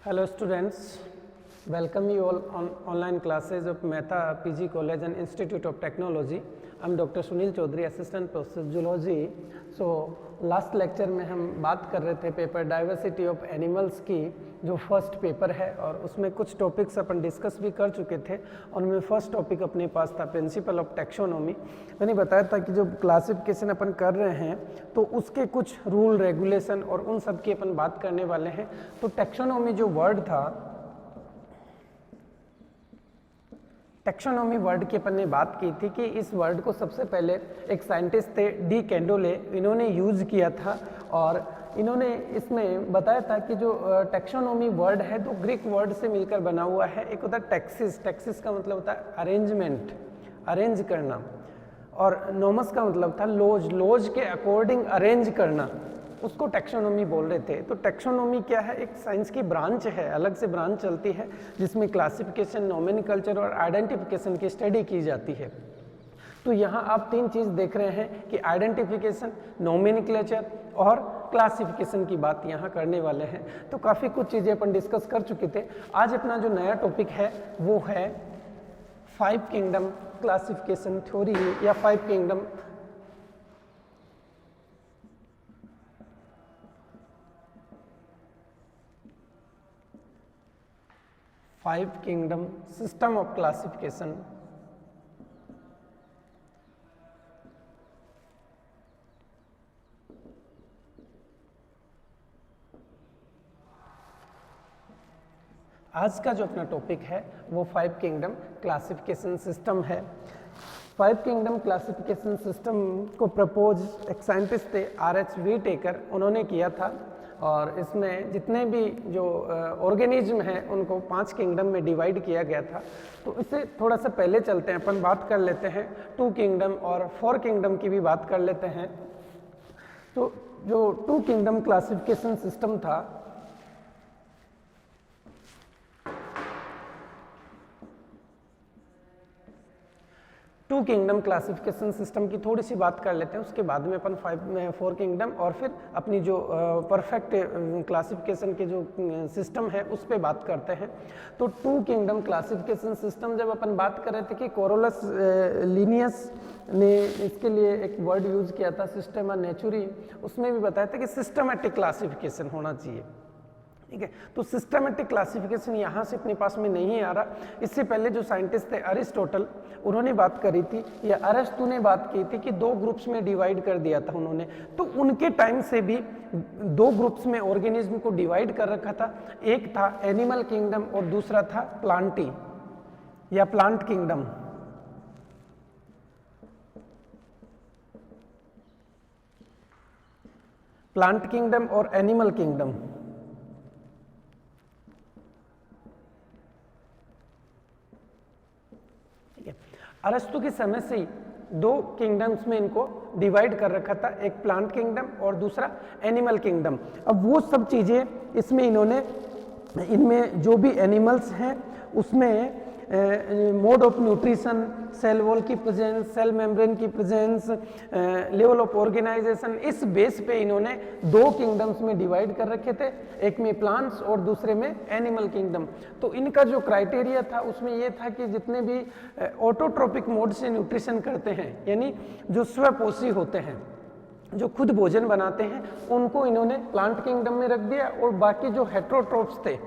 Hello students, welcome you all on online classes of Mehta PG College and Institute of Technology. I am Dr. Sunil Chaudhary, Assistant Professor Zoology. So last lecture में हम बात कर रहे थे paper diversity of animals की, जो first paper है, और उसमें कुछ टॉपिक्स अपन डिस्कस भी कर चुके थे। उनमें फर्स्ट टॉपिक अपने पास था प्रिंसिपल ऑफ टैक्सोनॉमी। मैंने बताया था कि जो क्लासिफिकेशन अपन कर रहे हैं तो उसके कुछ रूल रेगुलेशन और उन सब की अपन बात करने वाले हैं। तो टैक्सोनॉमी जो वर्ड था, टैक्सोनॉमी वर्ड की अपन ने बात की थी कि इस वर्ड को सबसे पहले एक साइंटिस्ट थे डी कैंडोले, इन्होंने यूज़ किया था। और इन्होंने इसमें बताया था कि जो टैक्सोनॉमी वर्ड है तो ग्रीक वर्ड से मिलकर बना हुआ है। एक होता है टैक्सिस, टैक्सिस का मतलब होता है अरेंजमेंट, अरेंज करना, और नोमस का मतलब था लोज, लोज के अकॉर्डिंग अरेंज करना, उसको टैक्सोनॉमी बोल रहे थे। तो टैक्सोनॉमी क्या है? एक साइंस की ब्रांच है, अलग से ब्रांच चलती है जिसमें क्लासिफिकेशन, नोमेनक्लेचर और आइडेंटिफिकेशन की स्टडी की जाती है। तो यहाँ आप तीन चीज़ देख रहे हैं कि आइडेंटिफिकेशन, नोमेनक्लेचर और क्लासिफिकेशन की बात यहाँ करने वाले हैं। तो काफ़ी कुछ चीज़ें अपन डिस्कस कर चुके थे। आज अपना जो नया टॉपिक है वो है 5 किंगडम क्लासिफिकेशन थ्योरी या 5 किंगडम सिस्टम ऑफ क्लासिफिकेशन। आज का जो अपना टॉपिक है वो 5 किंगडम क्लासिफिकेशन सिस्टम है। 5 किंगडम क्लासिफिकेशन सिस्टम को प्रपोज एक साइंटिस्ट थे आर.एच. व्हीटेकर, उन्होंने किया था। और इसमें जितने भी जो ऑर्गेनिज्म हैं उनको 5 किंगडम में डिवाइड किया गया था। तो इससे थोड़ा सा पहले चलते हैं, अपन बात कर लेते हैं 2 किंगडम और 4 किंगडम की भी बात कर लेते हैं। तो जो 2 किंगडम क्लासिफिकेशन सिस्टम था, टू किंगडम क्लासिफिकेशन सिस्टम की थोड़ी सी बात कर लेते हैं, उसके बाद में अपन 4 किंगडम और फिर अपनी जो परफेक्ट क्लासिफिकेशन के जो सिस्टम है उस पर बात करते हैं। तो 2 किंगडम क्लासिफिकेशन सिस्टम जब अपन बात कर रहे थे कि कोरोलस लिनियस ने इसके लिए एक वर्ड यूज किया था सिस्टेमा नेचुरी, उसमें भी बताया था कि सिस्टमेटिक क्लासिफिकेशन होना चाहिए। ठीक है, तो सिस्टमेटिक क्लासिफिकेशन यहाँ से अपने पास में नहीं आ रहा। इससे पहले जो साइंटिस्ट थे अरिस्टोटल, उन्होंने बात करी थी, या अरस्तु ने बात की थी कि 2 ग्रुप्स में डिवाइड कर दिया था उन्होंने। तो उनके टाइम से भी 2 ग्रुप्स में ऑर्गेनिज्म को डिवाइड कर रखा था। एक था एनिमल किंगडम और दूसरा था प्लांटी या प्लांट किंगडम। प्लांट किंगडम और एनिमल किंगडम। अरस्तु के समय से ही 2 किंगडम्स में इनको डिवाइड कर रखा था, एक प्लांट किंगडम और दूसरा एनिमल किंगडम। अब वो सब चीज़ें इसमें इनमें जो भी एनिमल्स हैं उसमें mode of nutrition, cell wall की प्रेजेंस, सेल मेम्ब्रेन की प्रेजेंस, लेवल ऑफ ऑर्गेनाइजेशन, इस बेस पे इन्होंने 2 किंगडम्स में डिवाइड कर रखे थे, एक में प्लांट्स और दूसरे में एनिमल किंगडम। तो इनका जो क्राइटेरिया था उसमें ये था कि जितने भी ऑटोट्रोपिक मोड से न्यूट्रिशन करते हैं, यानी जो स्वपोषी होते हैं, जो खुद भोजन बनाते हैं, उनको इन्होंने प्लांट किंगडम में रख दिया, और बाकी जो हेट्रोट्रोप्स थे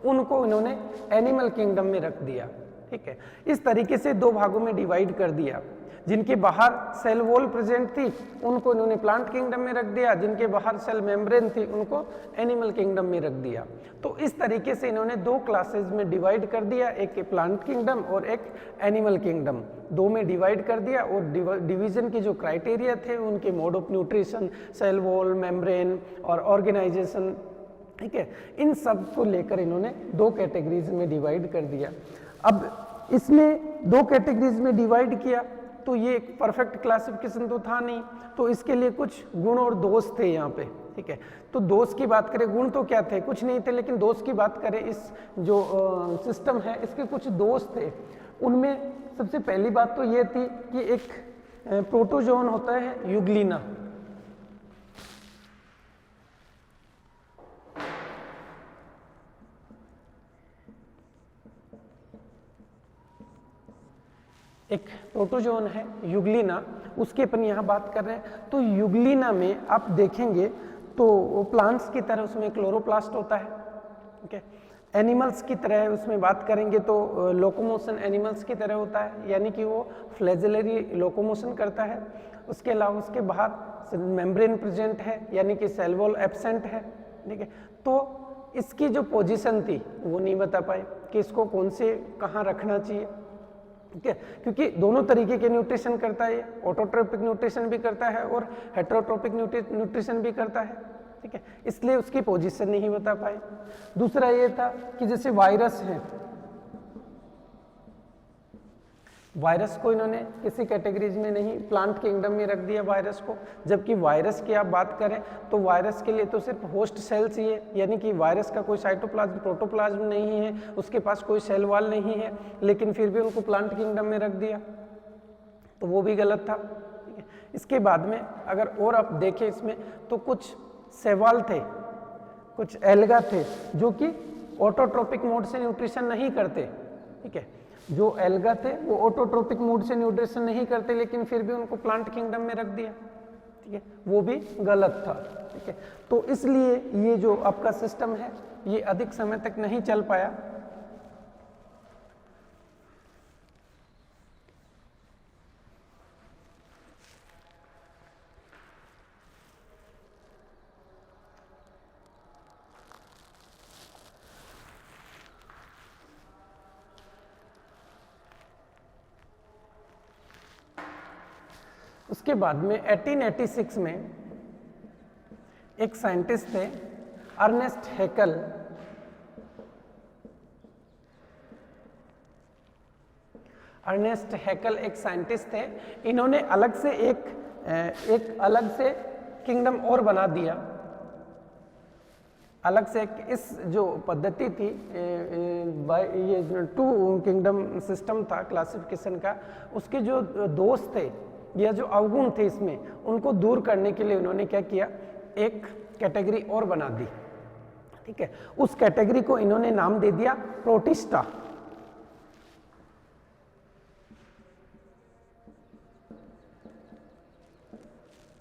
उनको इन्होंने एनिमल किंगडम में रख दिया। ठीक है, इस तरीके से 2 भागों में डिवाइड कर दिया। जिनके बाहर सेल वॉल प्रेजेंट थी उनको इन्होंने प्लांट किंगडम में रख दिया, जिनके बाहर सेल मेम्ब्रेन थी उनको एनिमल किंगडम में रख दिया। तो इस तरीके से इन्होंने 2 क्लासेस में डिवाइड कर दिया, एक प्लांट किंगडम और एक एनिमल किंगडम, 2 में डिवाइड कर दिया। और डिवीजन के जो क्राइटेरिया थे उनके mode of nutrition, cell wall, membrane और ऑर्गेनाइजेशन, ठीक है, इन सब को लेकर इन्होंने 2 कैटेगरीज में डिवाइड कर दिया। अब इसमें 2 कैटेगरीज में डिवाइड किया तो ये एक परफेक्ट क्लासिफिकेशन तो था नहीं, तो इसके लिए कुछ गुण और दोष थे यहाँ पे। ठीक है, तो दोष की बात करें, गुण तो क्या थे, कुछ नहीं थे, लेकिन दोष की बात करें, इस जो सिस्टम है इसके कुछ दोष थे। उनमें सबसे पहली बात तो ये थी कि एक प्रोटोजोन होता है यूग्लिना, एक प्रोटोजोन है यूग्लिना, उसकी अपन यहाँ बात कर रहे हैं। तो यूग्लिना में आप देखेंगे तो प्लांट्स की तरह उसमें क्लोरोप्लास्ट होता है, ठीक है। एनिमल्स की तरह उसमें बात करेंगे तो लोकोमोशन एनिमल्स की तरह होता है, यानी कि वो फ्लैजेलरी लोकोमोशन करता है। उसके अलावा उसके बाहर मेम्ब्रेन प्रेजेंट है, यानी कि सेल वॉल एब्सेंट है, ठीक है। तो इसकी जो पोजीशन थी वो नहीं बता पाए कि इसको कौन से कहाँ रखना चाहिए, ठीक है, क्योंकि दोनों तरीके के न्यूट्रिशन करता है, ऑटोट्रोपिक न्यूट्रिशन भी करता है और हेटेरोट्रोपिक न्यूट्रिशन भी करता है, ठीक है, इसलिए उसकी पोजीशन नहीं बता पाए। दूसरा ये था कि जैसे वायरस है, वायरस को इन्होंने किसी कैटेगरीज में नहीं, प्लांट किंगडम में रख दिया वायरस को। जबकि वायरस की आप बात करें तो वायरस के लिए तो सिर्फ होस्ट सेल चाहिए, यानी कि वायरस का कोई साइटोप्लाज्म प्रोटोप्लाज्म नहीं है, उसके पास कोई सेल वॉल नहीं है, लेकिन फिर भी उनको प्लांट किंगडम में रख दिया, तो वो भी गलत था, ठीक है। इसके बाद में अगर और आप देखें इसमें तो कुछ शैवाल थे, कुछ एल्गा थे जो कि ऑटोट्रोपिक मोड से न्यूट्रिशन नहीं करते, ठीक है। जो एल्गा थे वो ऑटोट्रोपिक मोड से न्यूट्रिशन नहीं करते, लेकिन फिर भी उनको प्लांट किंगडम में रख दिया, ठीक है, वो भी गलत था, ठीक है। तो इसलिए ये जो आपका सिस्टम है ये अधिक समय तक नहीं चल पाया। उसके बाद में 1886 में एक साइंटिस्ट थे अर्नेस्ट हैकल, अर्नेस्ट हैकल एक साइंटिस्ट थे। इन्होंने अलग से एक अलग से किंगडम और बना दिया, अलग से इस जो पद्धति थी ये 2 किंगडम सिस्टम था क्लासिफिकेशन का, उसके जो दोष थे या जो अवगुण थे इसमें, उनको दूर करने के लिए उन्होंने क्या किया, एक कैटेगरी और बना दी, ठीक है। उस कैटेगरी को इन्होंने नाम दे दिया प्रोटिस्टा,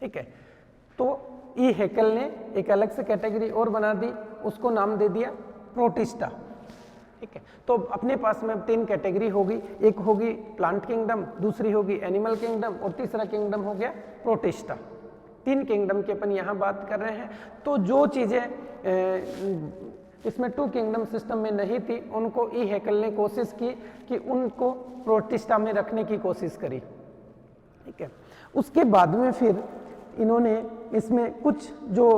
ठीक है। तो ई हैकल ने एक अलग से कैटेगरी और बना दी, उसको नाम दे दिया प्रोटिस्टा, ठीक है। तो अपने पास में 3 कैटेगरी होगी, एक होगी प्लांट किंगडम, दूसरी होगी एनिमल किंगडम और तीसरा किंगडम हो गया प्रोटिस्टा। 3 किंगडम की अपन यहाँ बात कर रहे हैं। तो जो चीज़ें इसमें 2 किंगडम सिस्टम में नहीं थी, उनको ई हैकल ने कोशिश की कि उनको प्रोटिस्टा में रखने की कोशिश करी, ठीक है। उसके बाद में फिर इन्होंने इसमें कुछ जो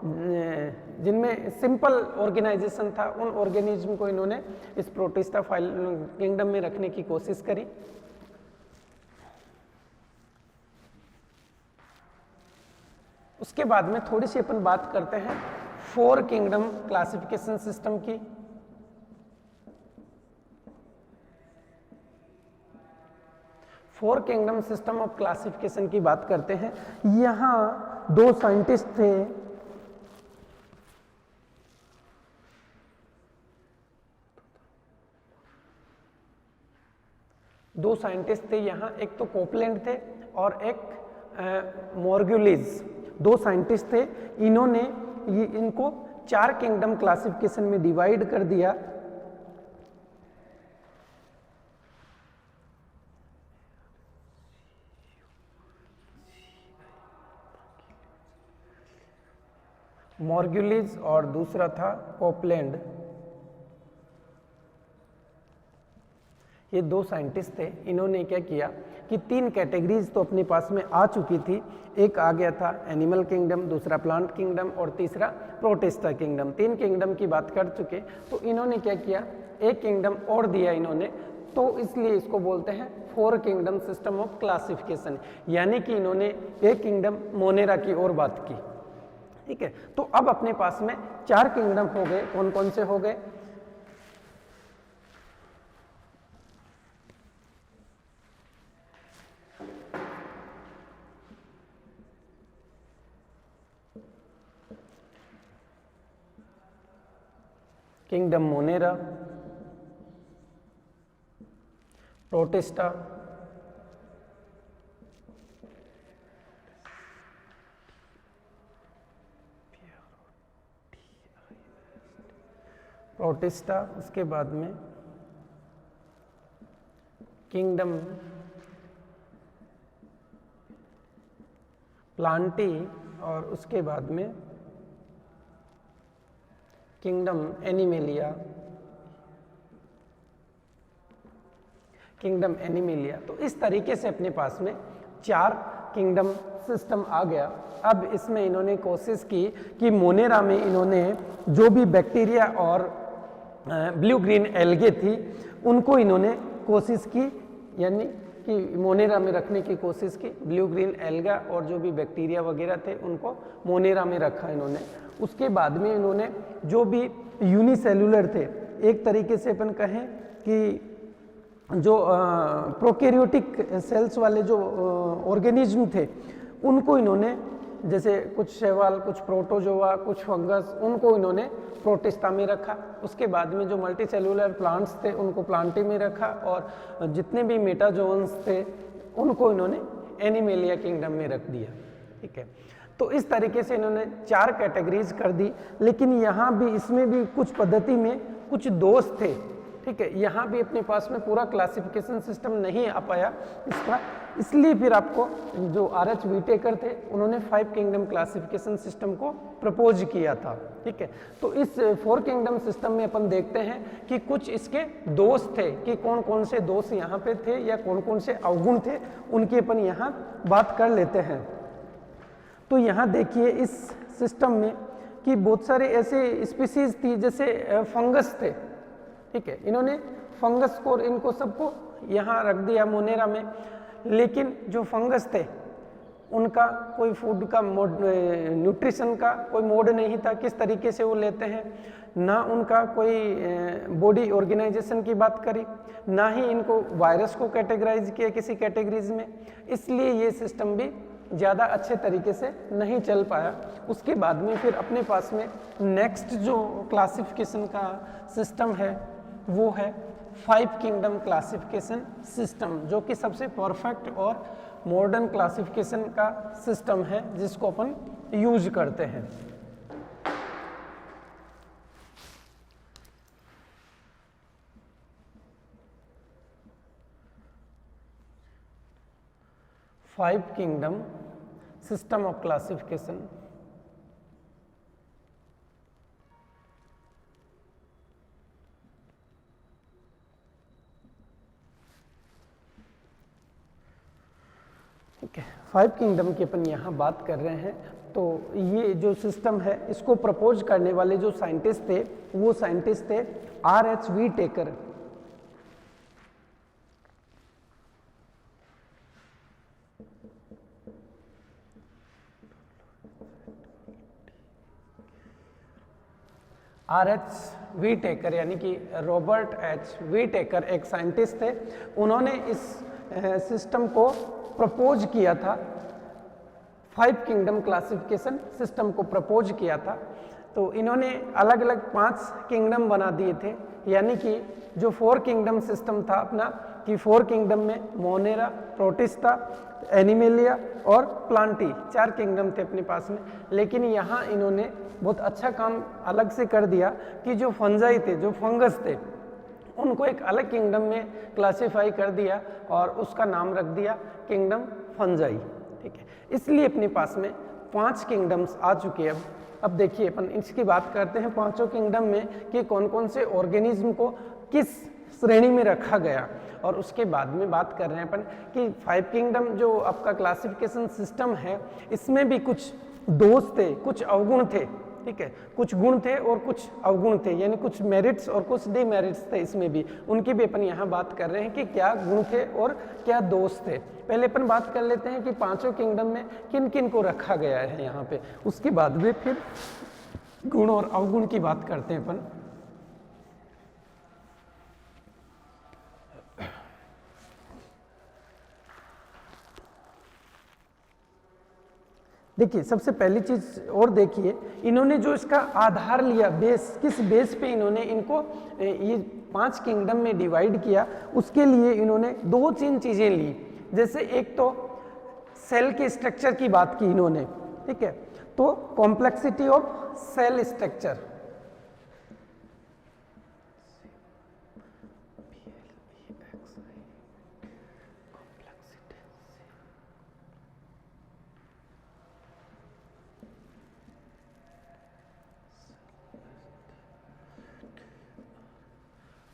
जिनमें सिंपल ऑर्गेनाइजेशन था, उन ऑर्गेनिज्म को इन्होंने इस प्रोटिस्टा फाइल किंगडम में रखने की कोशिश करी। उसके बाद में थोड़ी सी अपन बात करते हैं 4 किंगडम क्लासिफिकेशन सिस्टम की। Four kingdom system of classification की बात करते हैं। यहां 2 साइंटिस्ट थे, यहाँ एक तो कोपलैंड थे और एक मॉर्गुलिस, 2 साइंटिस्ट थे। इन्होंने इनको 4 किंगडम क्लासिफिकेशन में डिवाइड कर दिया। मॉर्गुलिस और दूसरा था कोपलैंड। ये 2 साइंटिस्ट थे। इन्होंने क्या किया कि 3 कैटेगरीज तो अपने पास में आ चुकी थी। एक आ गया था एनिमल किंगडम, दूसरा प्लांट किंगडम और तीसरा प्रोटिस्टा किंगडम। 3 किंगडम की बात कर चुके, तो इन्होंने क्या किया, एक किंगडम और दिया इन्होंने, तो इसलिए इसको बोलते हैं 4 किंगडम सिस्टम ऑफ क्लासिफिकेशन। यानी कि इन्होंने एक किंगडम मोनेरा की और बात की, ठीक है। तो अब अपने पास में 4 किंगडम हो गए। कौन कौन से हो गए? किंगडम मोनेरा, प्रोटिस्टा, प्रोटिस्टा, उसके बाद में किंगडम प्लांटी, और उसके बाद में किंगडम एनिमेलिया, किंगडम एनिमेलिया। तो इस तरीके से अपने पास में 4 किंगडम सिस्टम आ गया। अब इसमें इन्होंने कोशिश की कि मोनेरा में इन्होंने जो भी बैक्टीरिया और ब्लू ग्रीन एल्गे थी उनको इन्होंने कोशिश की, यानी कि मोनेरा में रखने की कोशिश की। ब्लू ग्रीन एल्गा और जो भी बैक्टीरिया वगैरह थे उनको मोनेरा में रखा इन्होंने। उसके बाद में इन्होंने जो भी यूनिसेलुलर थे, एक तरीके से अपन कहें कि जो प्रोकैरियोटिक सेल्स वाले जो ऑर्गेनिज्म थे उनको इन्होंने, जैसे कुछ शैवाल, कुछ प्रोटोजोआ, कुछ फंगस, उनको इन्होंने प्रोटिस्टा में रखा। उसके बाद में जो मल्टीसेलुलर प्लांट्स थे उनको प्लांटी में रखा, और जितने भी मेटाजोन्स थे उनको इन्होंने एनिमेलिया किंगडम में रख दिया। ठीक है, तो इस तरीके से इन्होंने 4 कैटेगरीज कर दी। लेकिन यहाँ भी, इसमें भी कुछ पद्धति में कुछ दोष थे। ठीक है, यहाँ भी अपने पास में पूरा क्लासिफिकेशन सिस्टम नहीं आ पाया इसका, इसलिए फिर आपको जो RH वीटेकर थे उन्होंने 5 किंगडम क्लासिफिकेशन सिस्टम को प्रपोज किया था। ठीक है, तो इस 4 किंगडम सिस्टम में अपन देखते हैं कि कुछ इसके दोष थे, कि कौन कौन से दोष यहाँ पे थे या कौन कौन से अवगुण थे, उनकी अपन यहाँ बात कर लेते हैं। तो यहाँ देखिए इस सिस्टम में कि बहुत सारे ऐसे स्पीसीज थी, जैसे फंगस थे। ठीक है, इन्होंने फंगस को, इनको सबको यहाँ रख दिया मोनेरा में। लेकिन जो फंगस थे उनका कोई फूड का मोड, न्यूट्रिशन का कोई मोड नहीं था, किस तरीके से वो लेते हैं, ना उनका कोई बॉडी ऑर्गेनाइजेशन की बात करी, ना ही इनको वायरस को कैटेगराइज किया किसी कैटेगरीज में। इसलिए ये सिस्टम भी ज़्यादा अच्छे तरीके से नहीं चल पाया। उसके बाद में फिर अपने पास में नेक्स्ट जो क्लासिफिकेशन का सिस्टम है वो है 5 किंगडम क्लासिफिकेशन सिस्टम, जो कि सबसे परफेक्ट और मॉडर्न क्लासिफिकेशन का सिस्टम है जिसको अपन यूज करते हैं। Five kingdom system of classification. ठीक है, 5 किंगडम की अपन यहाँ बात कर रहे हैं। तो ये जो सिस्टम है इसको प्रपोज करने वाले जो साइंटिस्ट थे वो साइंटिस्ट थे RH वीटेकर। RH वीटेकर यानी कि रॉबर्ट H वीटेकर एक साइंटिस्ट थे। उन्होंने इस सिस्टम को प्रपोज किया था, 5 किंगडम क्लासिफिकेशन सिस्टम को प्रपोज किया था। तो इन्होंने अलग अलग 5 किंगडम बना दिए थे, यानी कि जो 4 किंगडम सिस्टम था अपना, कि 4 किंगडम में मोनेरा, प्रोटिस्टा, एनिमेलिया और प्लांटी 4 किंगडम थे अपने पास में। लेकिन यहाँ इन्होंने बहुत अच्छा काम अलग से कर दिया कि जो फंजाई थे, जो फंगस थे, उनको एक अलग किंगडम में क्लासिफाई कर दिया और उसका नाम रख दिया किंगडम फंजाई। ठीक है, इसलिए अपने पास में 5 किंगडम्स आ चुके हैं। अब देखिए अपन इसकी बात करते हैं पांचों किंगडम में कि कौन कौन से ऑर्गेनिज्म को किस श्रेणी में रखा गया, और उसके बाद में बात कर रहे हैं अपन कि 5 किंगडम जो आपका क्लासिफिकेशन सिस्टम है इसमें भी कुछ दोष थे, कुछ अवगुण थे। ठीक है, कुछ गुण थे और कुछ अवगुण थे, यानी कुछ मेरिट्स और कुछ डिमेरिट्स थे इसमें भी, उनकी भी अपन यहाँ बात कर रहे हैं कि क्या गुण थे और क्या दोष थे। पहले अपन बात कर लेते हैं कि पांचों किंगडम में किन किन को रखा गया है यहाँ पे, उसके बाद में फिर गुण और अवगुण की बात करते हैं अपन। देखिए सबसे पहली चीज और देखिए, इन्होंने जो इसका आधार लिया, बेस, किस बेस पे इन्होंने इनको ये 5 किंगडम में डिवाइड किया, उसके लिए इन्होंने 2-3 चीजें ली। जैसे एक तो सेल के स्ट्रक्चर की बात की इन्होंने, ठीक है, तो complexity of cell structure,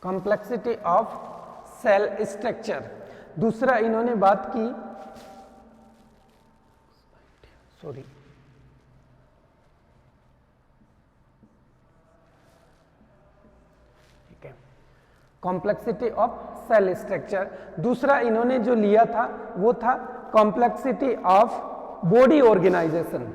complexity of cell structure. दूसरा इन्होंने बात की, सॉरी, ठीक है, कॉम्प्लेक्सिटी ऑफ सेल स्ट्रक्चर। दूसरा इन्होंने जो लिया था वो था complexity of body organization.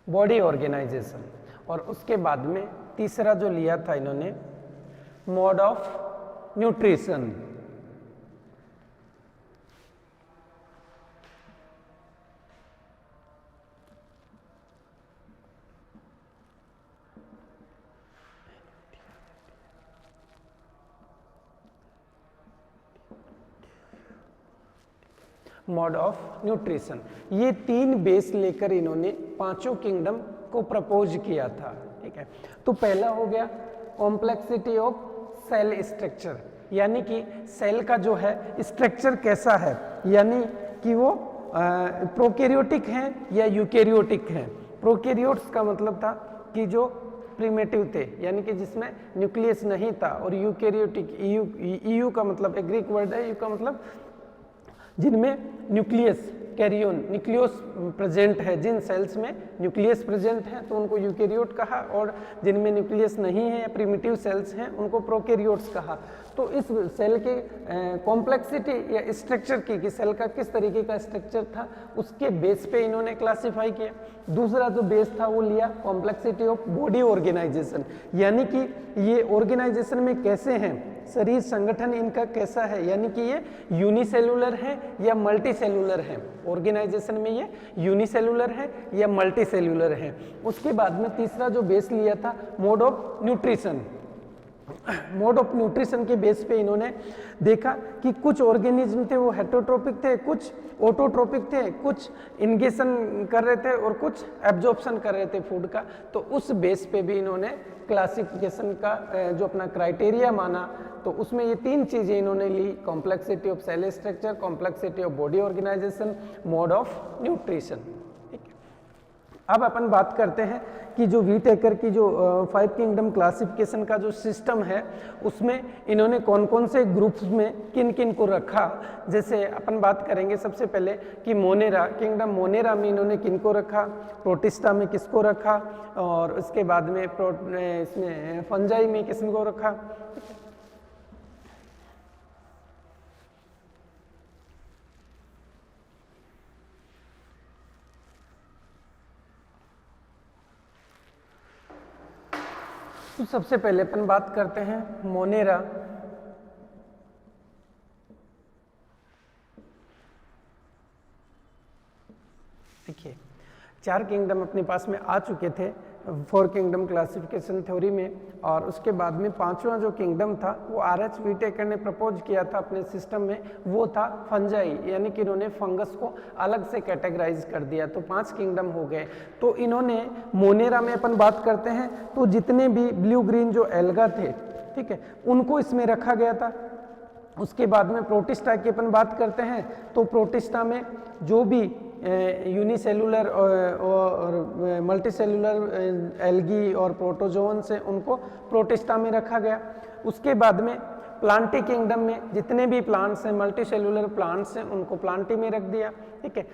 Body organization. और उसके बाद में तीसरा जो लिया था इन्होंने, mode of nutrition. Mode of nutrition. ये 3 बेस लेकर इन्होंने 5 किंगडम को प्रपोज किया था, ठीक है। तो पहला हो गया कॉम्प्लेक्सिटी ऑफ सेल स्ट्रक्चर, यानी कि सेल का जो है स्ट्रक्चर कैसा है, यानी कि वो प्रोकैरियोटिक हैं या यूकैरियोटिक हैं। प्रोकैरियोट्स का मतलब था कि जो प्रिमिटिव थे, यानी कि जिसमें न्यूक्लियस नहीं था, और यूकैरियोटिक, ईयू का मतलब एक ग्रीक वर्ड है, यू का मतलब जिनमें न्यूक्लियस, कैरियन, न्यूक्लियस प्रेजेंट है, जिन सेल्स में न्यूक्लियस प्रेजेंट है तो उनको यूकैरियोट कहा, और जिनमें न्यूक्लियस नहीं है, प्रिमिटिव सेल्स हैं, उनको प्रोकैरियोट्स कहा। तो इस सेल के कॉम्प्लेक्सिटी या स्ट्रक्चर की, कि सेल का किस तरीके का स्ट्रक्चर था, उसके बेस पे इन्होंने क्लासिफाई किया। दूसरा जो बेस था वो लिया कॉम्प्लेक्सिटी ऑफ बॉडी ऑर्गेनाइजेशन, यानी कि ये ऑर्गेनाइजेशन में कैसे हैं, शरीर संगठन इनका कैसा है, यानी कि ये यूनिसेलुलर है या मल्टी सेलुलर है। ऑर्गेनाइजेशन में ये यूनिसेलुलर है या मल्टी सेलुलर है। उसके बाद में तीसरा जो बेस लिया था mode of nutrition. Mode of nutrition के बेस पे इन्होंने देखा कि कुछ ऑर्गेनिज्म थे वो हेटरोट्रोपिक थे, कुछ ऑटोट्रोपिक थे, कुछ इंगेशन कर रहे थे और कुछ एब्जॉर्प्शन कर रहे थे फूड का। तो उस बेस पे भी इन्होंने क्लासिफिकेशन का जो अपना क्राइटेरिया माना, तो उसमें ये 3 चीजें इन्होंने ली, complexity of cell structure, complexity of body organization, mode of nutrition. ठीक है, अब अपन बात करते हैं कि जो व्हीटेकर की जो 5 किंगडम क्लासिफिकेशन का जो सिस्टम है, उसमें इन्होंने कौन कौन से ग्रुप्स में किन किन को रखा। जैसे अपन बात करेंगे सबसे पहले कि मोनेरा, किंगडम मोनेरा में इन्होंने किन को रखा, प्रोटिस्टा में किसको रखा, और उसके बाद में इसमें फंजाई में किसको रखा। तो सबसे पहले अपन बात करते हैं मोनेरा। देखिए 4 किंगडम अपने पास में आ चुके थे 4 किंगडम क्लासिफिकेशन थ्योरी में, और उसके बाद में 5वां जो किंगडम था वो RH व्हीटेकर ने प्रपोज किया था अपने सिस्टम में, वो था फंजाई, यानी कि इन्होंने फंगस को अलग से कैटेगराइज कर दिया। तो 5 किंगडम हो गए। तो इन्होंने मोनेरा में अपन बात करते हैं तो जितने भी ब्लू ग्रीन जो एल्गा थे, ठीक है, उनको इसमें रखा गया था। उसके बाद में प्रोटिस्टा की अपन बात करते हैं तो प्रोटिस्टा में जो भी यूनिसेलुलर और मल्टीसेलुलर एल्गी और प्रोटोजोन्स हैं उनको प्रोटिस्टा में रखा गया। उसके बाद में प्लांटी किंगडम में जितने भी प्लांट्स हैं, मल्टीसेलुलर प्लांट्स हैं, उनको प्लांटी में रख दिया। ठीक है,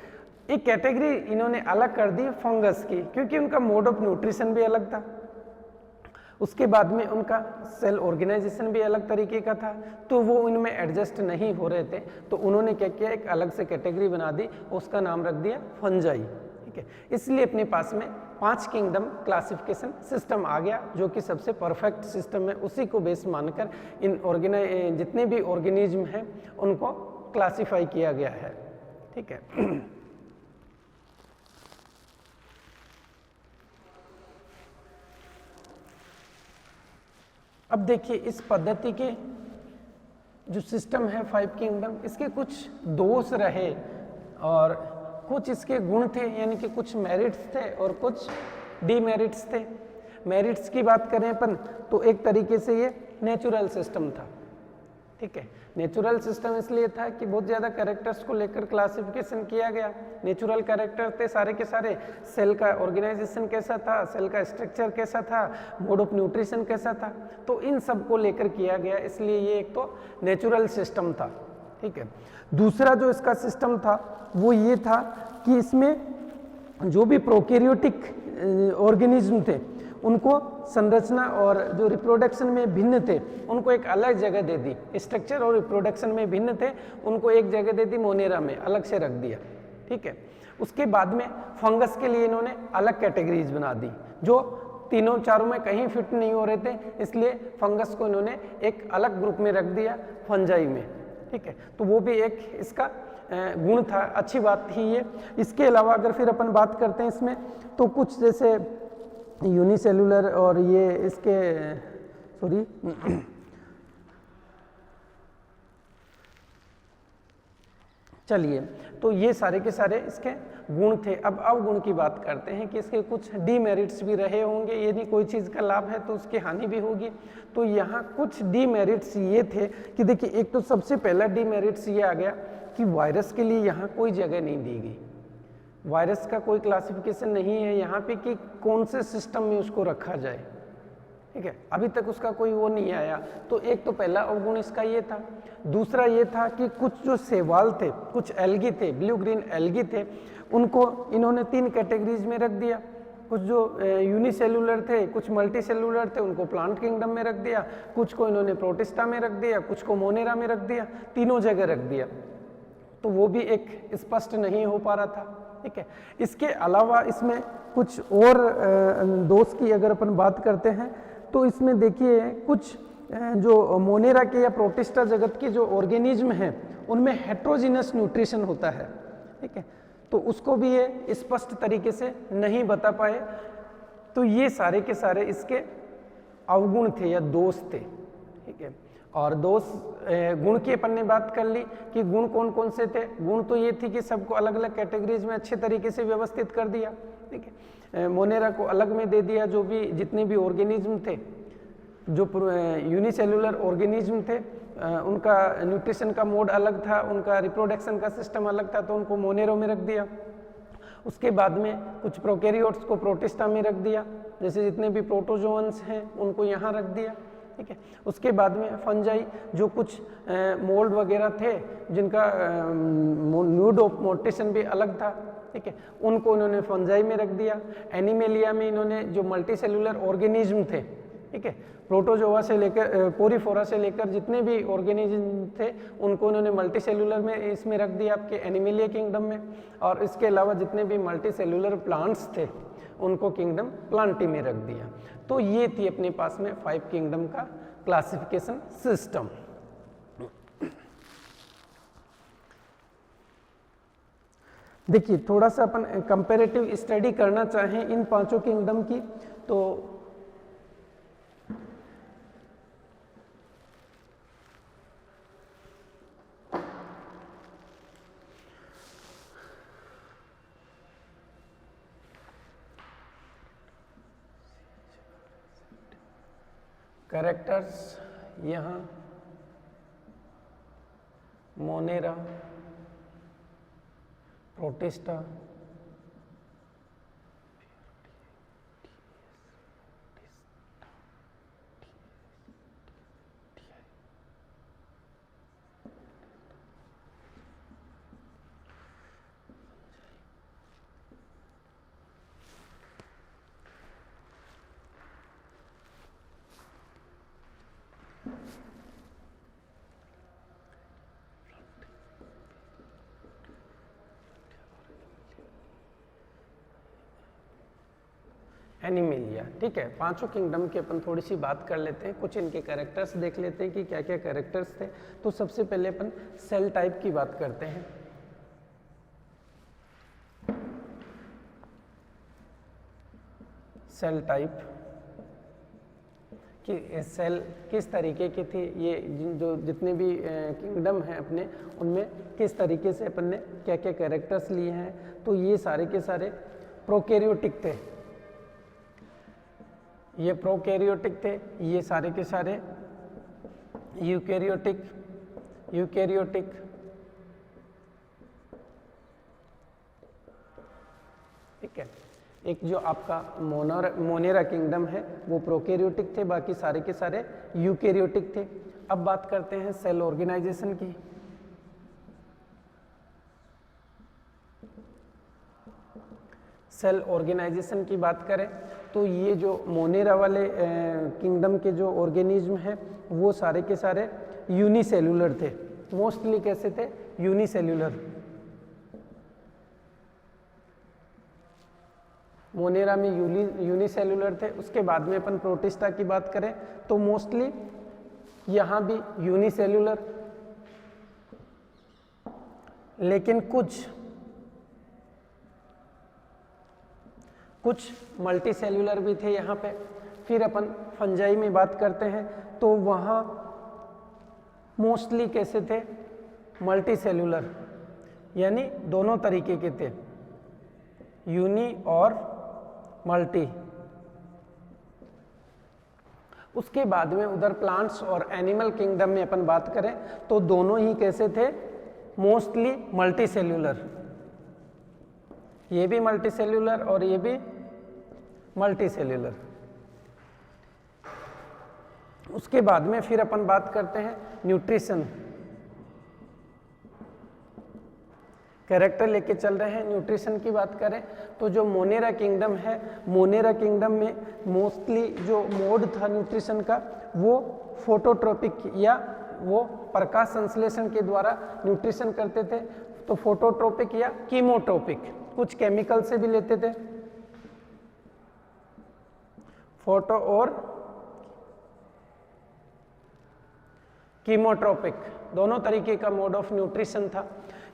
एक कैटेगरी इन्होंने अलग कर दी फंगस की, क्योंकि उनका मोड ऑफ न्यूट्रिशन भी अलग था। उसके बाद में उनका सेल ऑर्गेनाइजेशन भी अलग तरीके का था, तो वो उनमें एडजस्ट नहीं हो रहे थे। तो उन्होंने क्या किया, एक अलग से कैटेगरी बना दी, उसका नाम रख दिया फंजाई। ठीक है, इसलिए अपने पास में 5 किंगडम क्लासिफिकेशन सिस्टम आ गया, जो कि सबसे परफेक्ट सिस्टम है। उसी को बेस मानकर इन जितने भी ऑर्गेनिज्म हैं उनको क्लासिफाई किया गया है। ठीक है। अब देखिए इस पद्धति के जो सिस्टम है 5 किंगडम, इसके कुछ दोष रहे और कुछ इसके गुण थे, यानी कि कुछ मेरिट्स थे और कुछ डीमेरिट्स थे। मेरिट्स की बात करें अपन तो एक तरीके से ये नेचुरल सिस्टम था। ठीक है, नेचुरल सिस्टम इसलिए था कि बहुत ज़्यादा कैरेक्टर्स को लेकर क्लासिफिकेशन किया गया। नेचुरल कैरेक्टर थे सारे के सारे, सेल का ऑर्गेनाइजेशन कैसा था, सेल का स्ट्रक्चर कैसा था, मोड ऑफ न्यूट्रिशन कैसा था, तो इन सब को लेकर किया गया, इसलिए ये एक तो नेचुरल सिस्टम था। ठीक है। दूसरा जो इसका सिस्टम था वो ये था कि इसमें जो भी प्रोकैरियोटिक ऑर्गेनिज्म थे उनको संरचना और जो रिप्रोडक्शन में भिन्न थे उनको एक अलग जगह दे दी। स्ट्रक्चर और रिप्रोडक्शन में भिन्न थे, उनको एक जगह दे दी, मोनेरा में अलग से रख दिया। ठीक है। उसके बाद में फंगस के लिए इन्होंने अलग कैटेगरीज बना दी, जो तीनों चारों में कहीं फिट नहीं हो रहे थे, इसलिए फंगस को इन्होंने एक अलग ग्रुप में रख दिया, फंजाई में। ठीक है, तो वो भी एक इसका गुण था, अच्छी बात थी ये। इसके अलावा अगर फिर अपन बात करते हैं इसमें, तो कुछ जैसे यूनिसेलुलर और ये इसके सॉरी चलिए, तो ये सारे के सारे इसके गुण थे। अब अवगुण की बात करते हैं कि इसके कुछ डीमेरिट्स भी रहे होंगे, यदि कोई चीज़ का लाभ है तो उसकी हानि भी होगी। तो यहाँ कुछ डीमेरिट्स ये थे कि देखिए, एक तो सबसे पहला डीमेरिट्स ये आ गया कि वायरस के लिए यहाँ कोई जगह नहीं दी गई। वायरस का कोई क्लासिफिकेशन नहीं है यहाँ पे कि कौन से सिस्टम में उसको रखा जाए। ठीक है, अभी तक उसका कोई वो नहीं आया। तो एक तो पहला अवगुण इसका ये था। दूसरा ये था कि कुछ जो शैवाल थे, कुछ एल्गी थे, ब्लू ग्रीन एल्गी थे, उनको इन्होंने 3 कैटेगरीज में रख दिया। कुछ जो यूनिसेलुलर थे, कुछ मल्टी सेलुलर थे, उनको प्लांट किंगडम में रख दिया, कुछ को इन्होंने प्रोटिस्टा में रख दिया, कुछ को मोनेरा में रख दिया, तीनों जगह रख दिया। तो वो भी एक स्पष्ट नहीं हो पा रहा था। ठीक है, इसके अलावा इसमें कुछ और दोष की अगर अपन बात करते हैं तो इसमें देखिए कुछ जो मोनेरा के या प्रोटिस्टा जगत के जो ऑर्गेनिज्म हैं उनमें हेट्रोजीनस न्यूट्रिशन होता है। ठीक है, तो उसको भी ये स्पष्ट तरीके से नहीं बता पाए। तो ये सारे के सारे इसके अवगुण थे या दोष थे। ठीक है, और दोष गुण की अपन ने बात कर ली कि गुण कौन कौन से थे। गुण तो ये थी कि सबको अलग अलग कैटेगरीज में अच्छे तरीके से व्यवस्थित कर दिया। ठीक है, मोनेरा को अलग में दे दिया, जो भी जितने भी ऑर्गेनिज्म थे, जो यूनिसेलुलर ऑर्गेनिज्म थे, उनका न्यूट्रिशन का मोड अलग था, उनका रिप्रोडक्शन का सिस्टम अलग था, तो उनको मोनेरो में रख दिया। उसके बाद में कुछ प्रोकैरियोट्स को प्रोटिस्टा में रख दिया, जैसे जितने भी प्रोटोजोअन्स हैं उनको यहाँ रख दिया। ठीक है, उसके बाद में फंजाई, जो कुछ मोल्ड वगैरह थे जिनका न्यूड ऑफ मोटिशन भी अलग था। ठीक है, उनको इन्होंने फंजाई में रख दिया। एनिमेलिया में इन्होंने जो मल्टी सेलुलर ऑर्गेनिज्म थे, ठीक है, प्रोटोजोआ से लेकर पोरीफोरा से लेकर जितने भी ऑर्गेनिज्म थे उनको उन्होंने मल्टी सेलुलर में इसमें रख दिया, आपके एनिमेलिया किंगडम में। और इसके अलावा जितने भी मल्टी सेलुलर प्लांट्स थे उनको किंगडम प्लांटी में रख दिया। तो ये थी अपने पास में 5 किंगडम का क्लासिफिकेशन सिस्टम। देखिए, थोड़ा सा अपन कंपैरेटिव स्टडी करना चाहें इन 5 किंगडम की, तो कैरेक्टर्स यहाँ मोनेरा, प्रोटिस्टा, एनिमेलिया। ठीक है, पांचों किंगडम की अपन थोड़ी सी बात कर लेते हैं, कुछ इनके कैरेक्टर्स देख लेते हैं कि क्या क्या कैरेक्टर्स थे। तो सबसे पहले अपन सेल टाइप की बात करते हैं। सेल टाइप कि सेल किस तरीके की थी, ये जो जितने भी किंगडम हैं अपने, उनमें किस तरीके से अपन ने क्या क्या कैरेक्टर्स लिए हैं। तो ये सारे के सारे प्रोकैरियोटिक थे, ये प्रोकैरियोटिक थे, ये सारे के सारे यूकैरियोटिक, यूकैरियोटिक, ठीक है। एक जो आपका मोनेरा किंगडम है वो प्रोकैरियोटिक थे, बाकी सारे के सारे यूकैरियोटिक थे। अब बात करते हैं सेल ऑर्गेनाइजेशन की। सेल ऑर्गेनाइजेशन की बात करें तो ये जो मोनेरा वाले किंगडम के जो ऑर्गेनिज्म हैं वो सारे के सारे यूनिसेल्यूलर थे, मोस्टली कैसे थे, यूनिसेल्यूलर। मोनेरा में यूनिसेल्यूलर थे। उसके बाद में अपन प्रोटिस्टा की बात करें तो मोस्टली यहाँ भी यूनिसेल्यूलर, लेकिन कुछ मल्टी सेल्यूलर भी थे यहाँ पे। फिर अपन फंजाई में बात करते हैं तो वहाँ मोस्टली कैसे थे, मल्टी सेल्यूलर, यानी दोनों तरीके के थे, यूनी और मल्टी। उसके बाद में उधर प्लांट्स और एनिमल किंगडम में अपन बात करें तो दोनों ही कैसे थे, मोस्टली मल्टी सेल्यूलर, ये भी मल्टी सेल्यूलर और ये भी मल्टी सेल्यूलर। उसके बाद में फिर अपन बात करते हैं न्यूट्रिशन, कैरेक्टर लेके चल रहे हैं। न्यूट्रिशन की बात करें तो जो मोनेरा किंगडम है, मोनेरा किंगडम में मोस्टली जो मोड था न्यूट्रिशन का वो फोटोट्रोपिक या वो प्रकाश संश्लेषण के द्वारा न्यूट्रिशन करते थे। तो फोटोट्रोपिक या कीमोट्रोपिक, कुछ केमिकल से भी लेते थे, फोटो और कीमोट्रोपिक दोनों तरीके का मोड ऑफ न्यूट्रिशन था।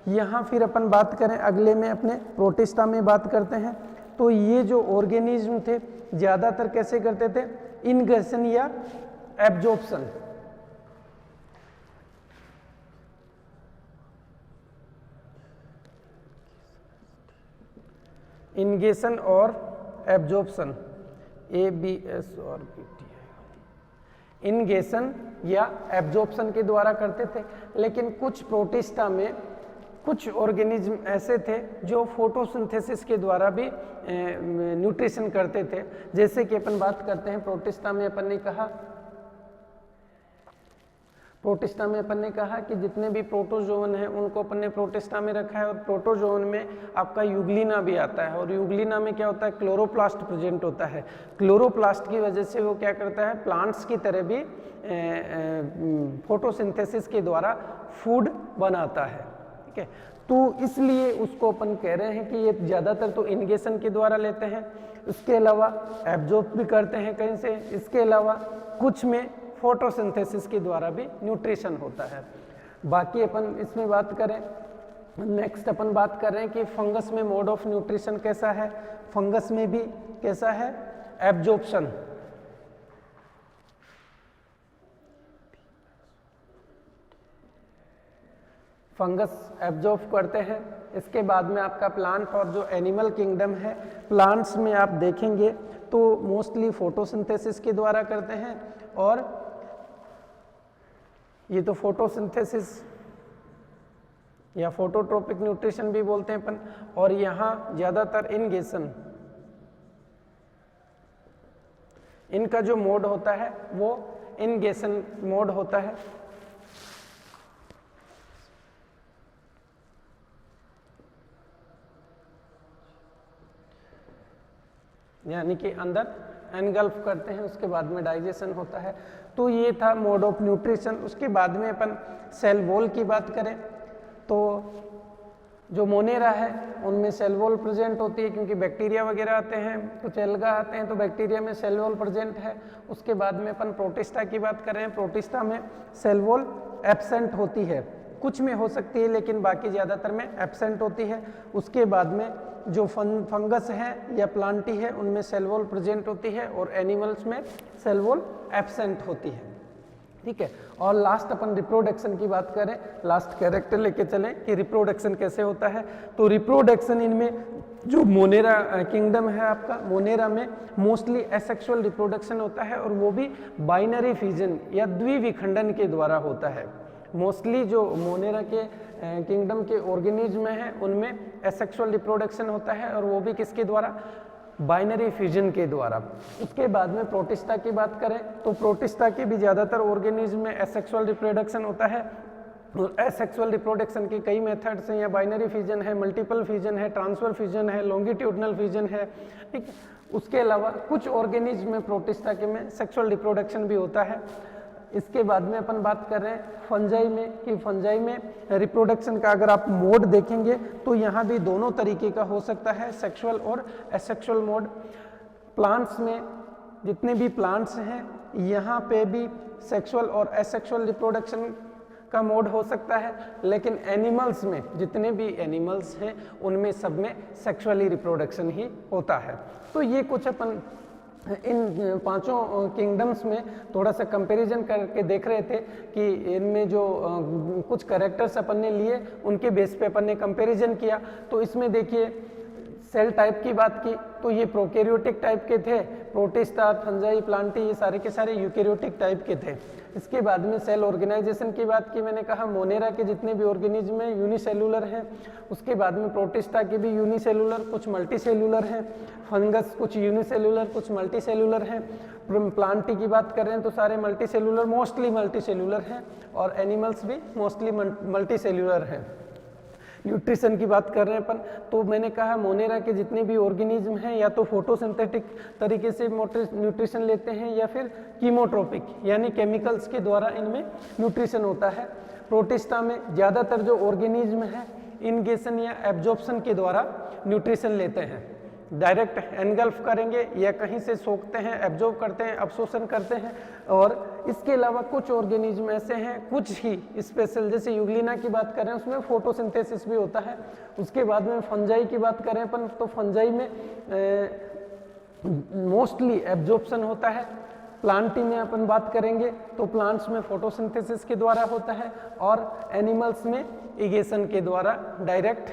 यहाँ फिर अपन बात करें अगले में अपने प्रोटिस्टा में बात करते हैं तो ये जो ऑर्गेनिज्म थे ज़्यादातर कैसे करते थे, इनगेशन या एब्जॉर्प्शन। इनगेशन और एब्जॉर्प्शन, ABS और BT, इनगेशन या एब्जॉर्प्शन के द्वारा करते थे। लेकिन कुछ प्रोटिस्टा में कुछ ऑर्गेनिज्म ऐसे थे जो फोटोसिंथेसिस के द्वारा भी न्यूट्रिशन करते थे। जैसे कि अपन बात करते हैं प्रोटिस्टा में अपन ने कहा कि जितने भी प्रोटोजोन हैं उनको अपन ने प्रोटिस्टा में रखा है। और प्रोटोजोन में आपका यूग्लिना भी आता है, और यूग्लिना में क्या होता है, क्लोरोप्लास्ट प्रेजेंट होता है। क्लोरोप्लास्ट की वजह से वो क्या करता है, प्लांट्स की तरह भी फोटोसिंथेसिस के द्वारा फूड बनाता है। ठीक है, तो इसलिए उसको अपन कह रहे हैं कि ये ज़्यादातर तो इनगेशन के द्वारा लेते हैं, इसके अलावा एब्जॉर्ब भी करते हैं कहीं से, इसके अलावा कुछ में फोटोसिंथेसिस के द्वारा भी न्यूट्रिशन होता है। बाकी अपन इसमें बात करें, नेक्स्ट अपन बात कर रहे हैं कि फंगस में मोड ऑफ न्यूट्रिशन कैसा है। फंगस में भी कैसा है, एब्जॉर्प्शन। फंगस एब्जॉर्ब करते हैं। इसके बाद में आपका प्लांट और जो एनिमल किंगडम है, प्लांट्स में आप देखेंगे तो मोस्टली फोटोसिंथेसिस के द्वारा करते हैं, और ये तो फोटोसिंथेसिस या फोटोट्रोपिक न्यूट्रिशन भी बोलते हैं अपन। और यहाँ ज़्यादातर इनगेशन, इनका जो मोड होता है वो इनगेशन मोड होता है। यानी कि अंदर एनगल्फ करते हैं, उसके बाद में डाइजेशन होता है। तो ये था मोड ऑफ न्यूट्रिशन। उसके बाद में अपन सेल वॉल की बात करें तो जो मोनेरा है उनमें सेल वॉल प्रेजेंट होती है, क्योंकि बैक्टीरिया वगैरह आते हैं, कुछ एल्गा आते हैं, तो बैक्टीरिया में सेल वॉल प्रेजेंट है। उसके बाद में अपन प्रोटिस्टा की बात कर रहे हैं, प्रोटिस्टा में सेल वॉल एब्सेंट होती है, कुछ में हो सकती है लेकिन बाकी ज़्यादातर में एब्सेंट होती है। उसके बाद में जो फंगस है या प्लांटी है उनमें सेल वॉल प्रेजेंट होती है, और एनिमल्स में सेल वॉल एब्सेंट होती है। ठीक है, और लास्ट अपन रिप्रोडक्शन की बात करें, लास्ट कैरेक्टर लेके चलें कि रिप्रोडक्शन कैसे होता है। तो रिप्रोडक्शन इनमें जो मोनेरा किंगडम है आपका, मोनेरा में मोस्टली एसेक्सुअल रिप्रोडक्शन होता है, और वो भी बाइनरी फिजन या द्विविखंडन के द्वारा होता है। मोस्टली जो मोनेरा के किंगडम के ऑर्गेनिज्म हैं उनमें एसेक्सुअल रिप्रोडक्शन होता है, और वो भी किसके द्वारा, बाइनरी फ्यूजन के द्वारा। उसके बाद में प्रोटिस्टा की बात करें तो प्रोटिस्टा के भी ज़्यादातर ऑर्गेनिज्म में एसेक्सुअल रिप्रोडक्शन होता है, और एसेक्सुअल रिप्रोडक्शन के कई मेथड्स हैं, या बाइनरी फ्यूजन है, मल्टीपल फ्यूजन है, ट्रांसफर फ्यूजन है, लॉन्गिट्यूडनल फ्यूजन है। ठीक, उसके अलावा कुछ ऑर्गेनिज्म में प्रोटिस्टा के में सेक्सुअल रिप्रोडक्शन भी होता है। इसके बाद में अपन बात कर रहे हैं फंजाई में, कि फंजाई में रिप्रोडक्शन का अगर आप मोड देखेंगे तो यहाँ भी दोनों तरीके का हो सकता है, सेक्सुअल और एसेक्सुअल मोड। प्लांट्स में जितने भी प्लांट्स हैं यहाँ पे भी सेक्सुअल और एसेक्सुअल रिप्रोडक्शन का मोड हो सकता है, लेकिन एनिमल्स में जितने भी एनिमल्स हैं उनमें सब में सेक्सुअली रिप्रोडक्शन ही होता है। तो ये कुछ अपन इन पांचों किंगडम्स में थोड़ा सा कंपैरिजन करके देख रहे थे कि इनमें जो कुछ कैरेक्टर्स अपन ने लिए उनके बेस पे अपन ने कंपैरिजन किया। तो इसमें देखिए सेल टाइप की बात की तो ये प्रोकैरियोटिक टाइप के थे, प्रोटिस्टा, फंजाई, प्लांटी, ये सारे के सारे यूकैरियोटिक टाइप के थे। इसके बाद में सेल ऑर्गेनाइजेशन की बात की, मैंने कहा मोनेरा के जितने भी ऑर्गेनिज्म हैं यूनिसेलुलर हैं। उसके बाद में प्रोटिस्टा के भी यूनिसेलुलर, कुछ मल्टीसेलुलर हैं। फंगस कुछ यूनिसेलुलर, कुछ मल्टीसेलुलर हैं। प्लांटी की बात कर रहे हैं तो सारे मल्टीसेलुलर, मोस्टली मल्टीसेलुलर हैं, और एनिमल्स भी मोस्टली मल्टीसेलुलर हैं। न्यूट्रिशन की बात कर रहे हैं अपन, तो मैंने कहा मोनेरा के जितने भी ऑर्गेनिज्म हैं या तो फोटोसिंथेटिक तरीके से न्यूट्रिशन लेते हैं, या फिर कीमोट्रोपिक यानी केमिकल्स के द्वारा इनमें न्यूट्रिशन होता है। प्रोटिस्टा में ज़्यादातर जो ऑर्गेनिज्म है इनगेशन या एब्जॉर्प्शन के द्वारा न्यूट्रिशन लेते हैं, डायरेक्ट एनगल्फ करेंगे या कहीं से सोखते हैं, एब्जॉर्ब करते हैं, अवशोषण करते हैं। और इसके अलावा कुछ ऑर्गेनिज्म ऐसे हैं, कुछ ही स्पेशल, जैसे यूग्लिना की बात करें उसमें फोटोसिंथेसिस भी होता है। उसके बाद में फंजाई की बात करें अपन तो फंजाई में मोस्टली एब्जॉर्प्शन होता है। प्लांटी में अपन बात करेंगे तो प्लांट्स में फोटोसिंथेसिस के द्वारा होता है, और एनिमल्स में इगेशन के द्वारा डायरेक्ट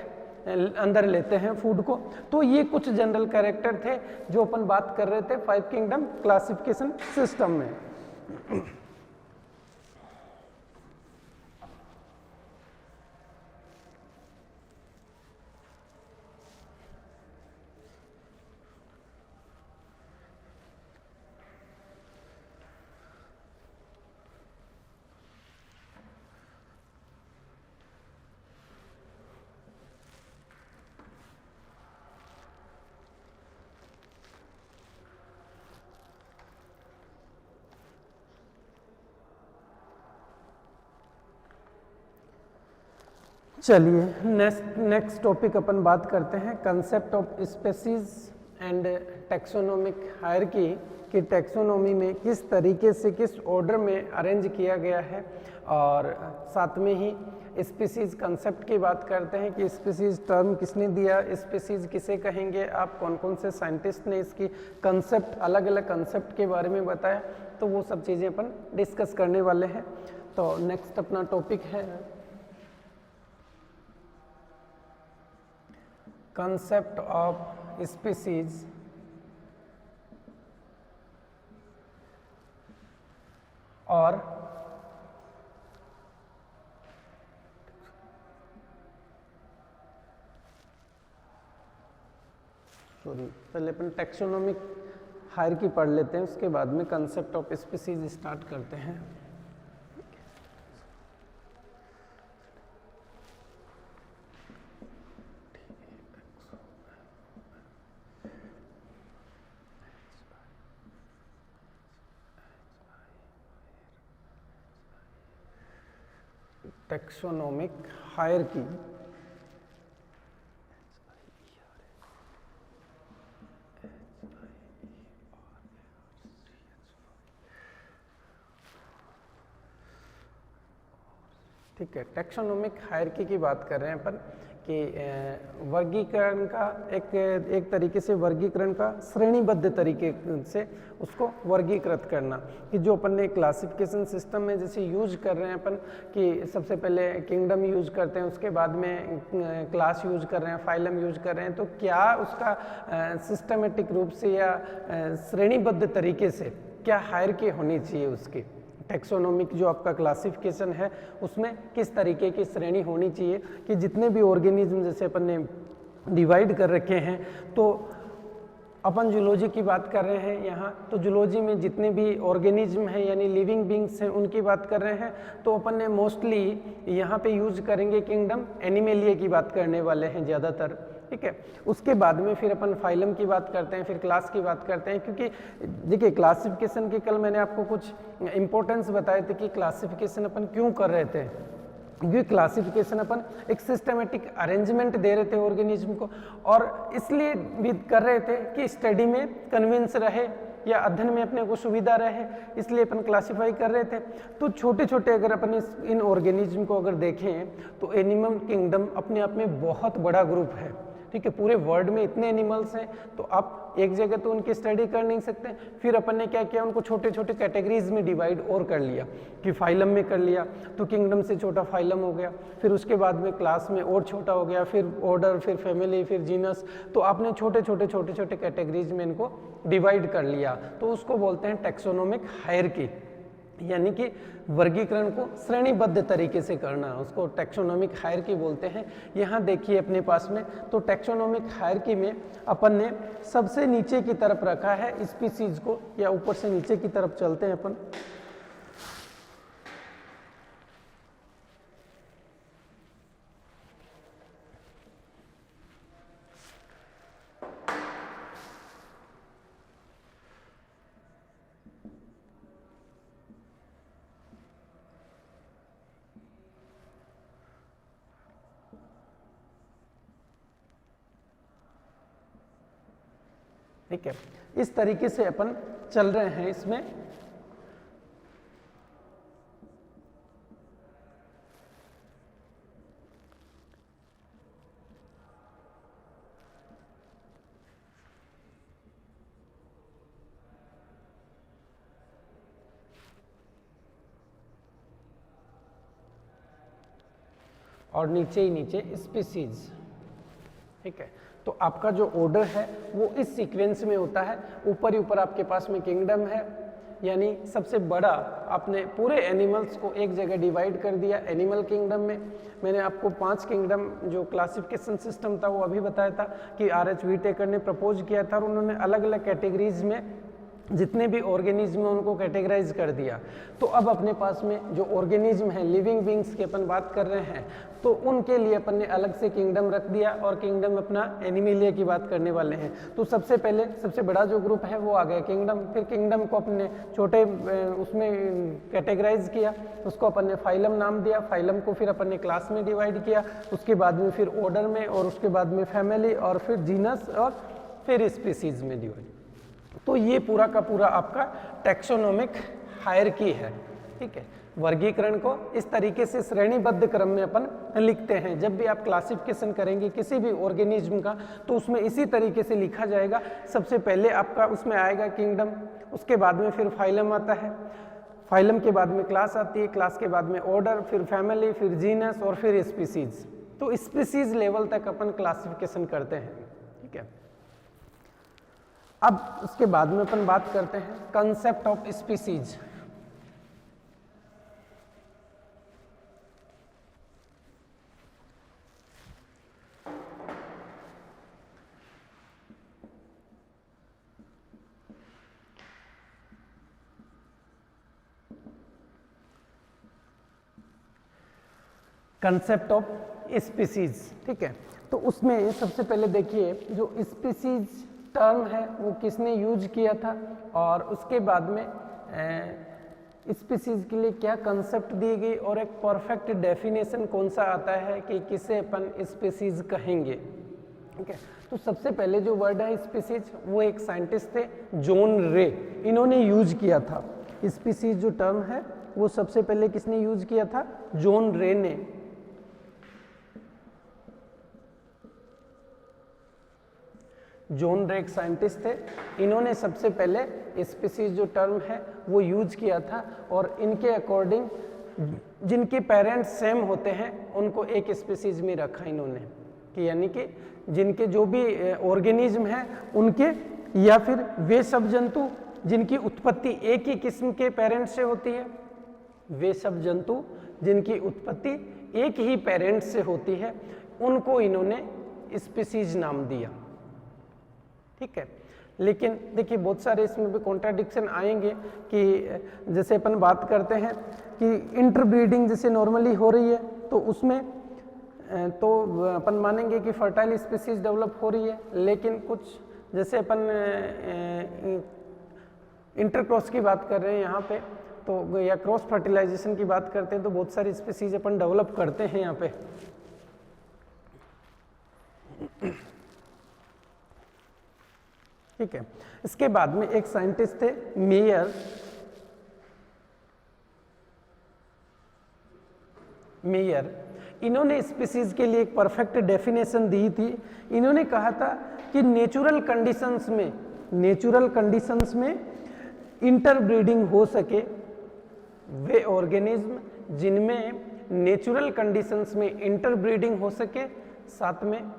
अंदर लेते हैं फूड को। तो ये कुछ जनरल कैरेक्टर थे जो अपन बात कर रहे थे 5 किंगडम क्लासिफिकेशन सिस्टम में। चलिए नेक्स्ट टॉपिक अपन बात करते हैं concept of species and taxonomic hierarchy, कि टैक्सोनॉमी में किस तरीके से किस ऑर्डर में अरेंज किया गया है। और साथ में ही स्पीसीज कंसेप्ट की बात करते हैं कि स्पीसीज टर्म किसने दिया, स्पीसीज किसे कहेंगे आप, कौन कौन से साइंटिस्ट ने इसकी कंसेप्ट, अलग अलग कंसेप्ट के बारे में बताया। तो वो सब चीज़ें अपन डिस्कस करने वाले हैं। तो नेक्स्ट अपना टॉपिक है concept of species और पहले अपन टैक्सोनॉमिक हायरार्की पढ़ लेते हैं, उसके बाद में कंसेप्ट ऑफ स्पीसीज स्टार्ट करते हैं। टैक्सोनॉमिक हायरार्की ठीक है, टैक्सोनॉमिक हायरार्की की बात कर रहे हैं अपन कि वर्गीकरण का एक तरीके से वर्गीकरण का श्रेणीबद्ध तरीके से उसको वर्गीकृत करना, कि जो अपन ने क्लासिफिकेशन सिस्टम में जैसे यूज कर रहे हैं अपन कि सबसे पहले किंगडम यूज करते हैं, उसके बाद में क्लास यूज कर रहे हैं, फाइलम यूज कर रहे हैं, तो क्या उसका सिस्टमेटिक रूप से या श्रेणीबद्ध तरीके से क्या हायरार्की होनी चाहिए उसकी। टैक्सोनॉमिक जो आपका क्लासिफिकेशन है उसमें किस तरीके की श्रेणी होनी चाहिए कि जितने भी ऑर्गेनिज्म जैसे अपन ने डिवाइड कर रखे हैं, तो अपन जूलॉजी की बात कर रहे हैं यहाँ, तो जूलॉजी में जितने भी ऑर्गेनिज्म हैं यानी लिविंग बींग्स हैं उनकी बात कर रहे हैं, तो अपन ने मोस्टली यहाँ पे यूज करेंगे किंगडम एनिमेलिया की बात करने वाले हैं ज़्यादातर। ठीक है, उसके बाद में फिर अपन फाइलम की बात करते हैं, फिर क्लास की बात करते हैं, क्योंकि देखिए क्लासिफिकेशन की कल मैंने आपको कुछ इंपॉर्टेंस बताए थे कि क्लासिफिकेशन अपन क्यों कर रहे थे, क्योंकि क्लासिफिकेशन अपन एक सिस्टमेटिक अरेंजमेंट दे रहे थे ऑर्गेनिज्म को, और इसलिए भी कर रहे थे कि स्टडी में कन्विंस रहे या अध्ययन में अपने को सुविधा रहे, इसलिए अपन क्लासिफाई कर रहे थे। तो छोटे छोटे अगर अपन इन ऑर्गेनिज्म को अगर देखें तो एनिमल किंगडम अपने आप में बहुत बड़ा ग्रुप है। ठीक है, पूरे वर्ल्ड में इतने एनिमल्स हैं तो आप एक जगह तो उनकी स्टडी कर नहीं सकते। फिर अपन ने क्या किया, उनको छोटे छोटे कैटेगरीज में डिवाइड और कर लिया कि फाइलम में कर लिया, तो किंगडम से छोटा फाइलम हो गया, फिर उसके बाद में क्लास में और छोटा हो गया, फिर ऑर्डर, फिर फैमिली, फिर जीनस, तो आपने छोटे छोटे कैटेगरीज में इनको डिवाइड कर लिया, तो उसको बोलते हैं टैक्सोनॉमिक हायरार्की, यानी कि वर्गीकरण को श्रेणीबद्ध तरीके से करना, उसको टैक्सोनॉमिक हायरार्की बोलते हैं। यहाँ देखिए अपने पास में, तो टैक्सोनॉमिक हायरार्की में अपन ने सबसे नीचे की तरफ रखा है स्पीसीज को, या ऊपर से नीचे की तरफ चलते हैं अपन। ठीक है, इस तरीके से अपन चल रहे हैं इसमें। और नीचे ही नीचे स्पीसीज। ठीक है, तो आपका जो ऑर्डर है वो इस सीक्वेंस में होता है। ऊपर ही ऊपर आपके पास में किंगडम है, यानी सबसे बड़ा आपने पूरे एनिमल्स को एक जगह डिवाइड कर दिया एनिमल किंगडम में। मैंने आपको 5 किंगडम जो क्लासिफिकेशन सिस्टम था वो अभी बताया था कि R.H. व्हिटेकर ने प्रपोज किया था, और उन्होंने अलग अलग कैटेगरीज में जितने भी ऑर्गेनिज्म उनको कैटेगराइज कर दिया। तो अब अपने पास में जो ऑर्गेनिज्म है लिविंग बींग्स की अपन बात कर रहे हैं, तो उनके लिए अपन ने अलग से किंगडम रख दिया, और किंगडम अपना एनिमेलिया की बात करने वाले हैं। तो सबसे पहले सबसे बड़ा जो ग्रुप है वो आ गया किंगडम। फिर किंगडम को अपने छोटे उसमें कैटेगराइज किया, उसको अपन ने फाइलम नाम दिया। फाइलम को फिर अपन ने क्लास में डिवाइड किया, उसके बाद में फिर ऑर्डर में, और उसके बाद में फैमिली, और फिर जीनस, और फिर स्पीसीज में डिवाइड। तो ये पूरा का पूरा आपका टैक्सोनॉमिक हायरार्की है। ठीक है, वर्गीकरण को इस तरीके से श्रेणीबद्ध क्रम में अपन लिखते हैं। जब भी आप क्लासिफिकेशन करेंगे किसी भी ऑर्गेनिज्म का, तो उसमें इसी तरीके से लिखा जाएगा। सबसे पहले आपका उसमें आएगा किंगडम, उसके बाद में फिर फाइलम आता है, फाइलम के बाद में क्लास आती है, क्लास के बाद में ऑर्डर, फिर फैमिली, फिर जीनस, और फिर स्पीसीज। तो स्पीसीज लेवल तक अपन क्लासिफिकेशन करते हैं। ठीक है, अब उसके बाद में अपन बात करते हैं concept of species. Concept of species. ठीक है, तो उसमें सबसे पहले देखिए जो स्पीसीज टर्म है वो किसने यूज किया था, और उसके बाद में स्पीसीज के लिए क्या कंसेप्ट दी गई, और एक परफेक्ट डेफिनेशन कौन सा आता है कि किसे अपन स्पीसीज कहेंगे। ठीक है, तो सबसे पहले जो वर्ड है स्पीसीज, वो एक साइंटिस्ट थे जॉन रे, इन्होंने यूज किया था। स्पीसीज जो टर्म है वो सबसे पहले किसने यूज किया था? जॉन रे ने। जॉन रे एक साइंटिस्ट थे, इन्होंने सबसे पहले स्पीसीज जो टर्म है वो यूज किया था, और इनके अकॉर्डिंग जिनके पेरेंट्स सेम होते हैं उनको एक स्पीसीज में रखा इन्होंने, कि यानी कि जिनके जो भी ऑर्गेनिज्म हैं उनके, या फिर वे सब जंतु जिनकी उत्पत्ति एक ही किस्म के पेरेंट्स से होती है, वे सब जंतु जिनकी उत्पत्ति एक ही पेरेंट्स से होती है, उनको इन्होंने स्पीसीज नाम दिया। ठीक है, लेकिन देखिए बहुत सारे इसमें भी कॉन्ट्राडिक्शन आएंगे, कि जैसे अपन बात करते हैं कि इंटरब्रीडिंग जैसे नॉर्मली हो रही है, तो उसमें तो अपन मानेंगे कि फर्टाइल स्पीसीज डेवलप हो रही है, लेकिन कुछ जैसे अपन इंटरक्रॉस की बात कर रहे हैं यहाँ पे, तो या क्रॉस फर्टिलाइजेशन की बात करते हैं, तो बहुत सारी स्पीसीज अपन डेवलप करते हैं यहाँ पे। ठीक है, इसके बाद में एक साइंटिस्ट थे मेयर, इन्होंने स्पीसीज के लिए एक परफेक्ट डेफिनेशन दी थी। इन्होंने कहा था कि नेचुरल कंडीशंस में इंटरब्रीडिंग हो सके, वे ऑर्गेनिज्म जिनमें नेचुरल कंडीशंस में इंटरब्रीडिंग हो सके, साथ में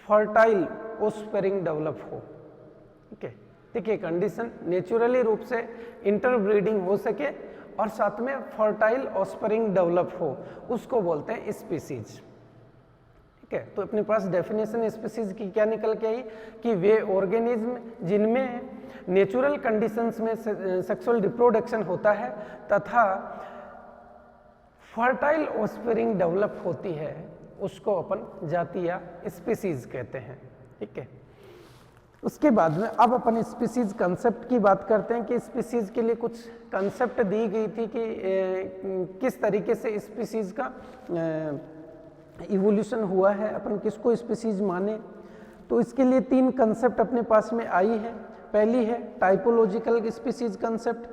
फर्टाइल ऑफस्प्रिंग डेवलप हो। ठीक है, देखिए कंडीशन नेचुरली रूप से इंटरब्रीडिंग हो सके और साथ में फर्टाइल ऑफस्प्रिंग डेवलप हो, उसको बोलते हैं स्पीसीज। ठीक है, तो अपने पास डेफिनेशन स्पीसीज की क्या निकल के आई कि वे ऑर्गेनिज्म जिनमें नेचुरल कंडीशंस में सेक्सुअल रिप्रोडक्शन होता है तथा फर्टाइल ऑफस्प्रिंग डेवलप होती है, उसको अपन जाति या स्पीसीज कहते हैं। ठीक है, उसके बाद में अब अपन स्पीसीज कंसेप्ट की बात करते हैं कि स्पीसीज के लिए कुछ कंसेप्ट दी गई थी कि किस तरीके से स्पीसीज का इवोल्यूशन हुआ है, अपन किसको स्पीसीज माने। तो इसके लिए 3 कंसेप्ट अपने पास में आई है। पहली है typological species concept,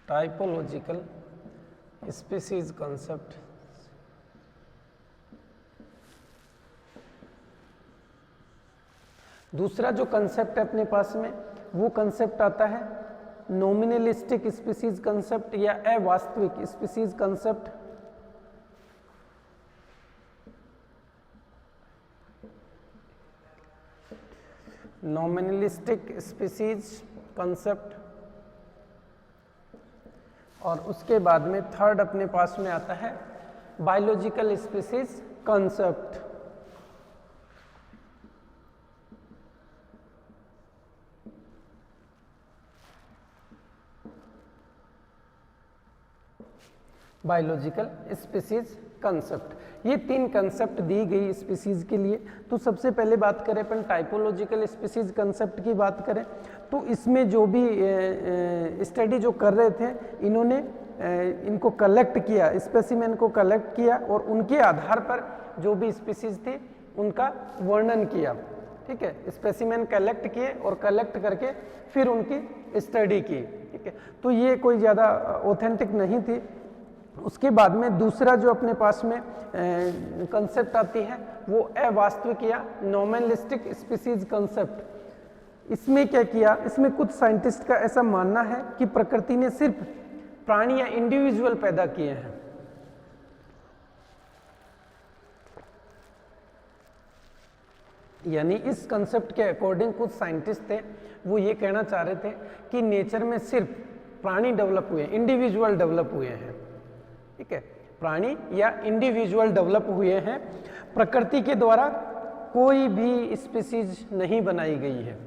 typological species concept. दूसरा जो कंसेप्ट है अपने पास में, वो कंसेप्ट आता है नॉमिनलिस्टिक स्पीसीज कंसेप्ट या अवास्तविक species concept. Nominalistic species concept. और उसके बाद में थर्ड अपने पास में आता है biological species concept. Biological species concept, ये 3 कंसेप्ट दी गई स्पीसीज के लिए। तो सबसे पहले बात करें अपन टाइपोलॉजिकल स्पीसीज कंसेप्ट की बात करें, तो इसमें जो भी स्टडी जो कर रहे थे, इन्होंने इनको कलेक्ट किया, स्पेसिमेन को कलेक्ट किया और उनके आधार पर जो भी स्पीसीज थी उनका वर्णन किया। ठीक है, स्पेसिमेन कलेक्ट किए और कलेक्ट करके फिर उनकी स्टडी की। ठीक है, तो ये कोई ज़्यादा ऑथेंटिक नहीं थी। उसके बाद में दूसरा जो अपने पास में कंसेप्ट आती है वो अवास्तविक या नॉमिनलिस्टिक स्पीसीज कंसेप्ट। इसमें क्या किया, इसमें कुछ साइंटिस्ट का ऐसा मानना है कि प्रकृति ने सिर्फ प्राणी या इंडिविजुअल पैदा किए हैं। यानी इस कंसेप्ट के अकॉर्डिंग कुछ साइंटिस्ट थे, वो ये कहना चाह रहे थे कि नेचर में सिर्फ प्राणी डेवलप हुए, इंडिविजुअल डेवलप हुए हैं। ठीक है, प्राणी या इंडिविजुअल डेवलप हुए हैं, प्रकृति के द्वारा कोई भी स्पीसीज नहीं बनाई गई है,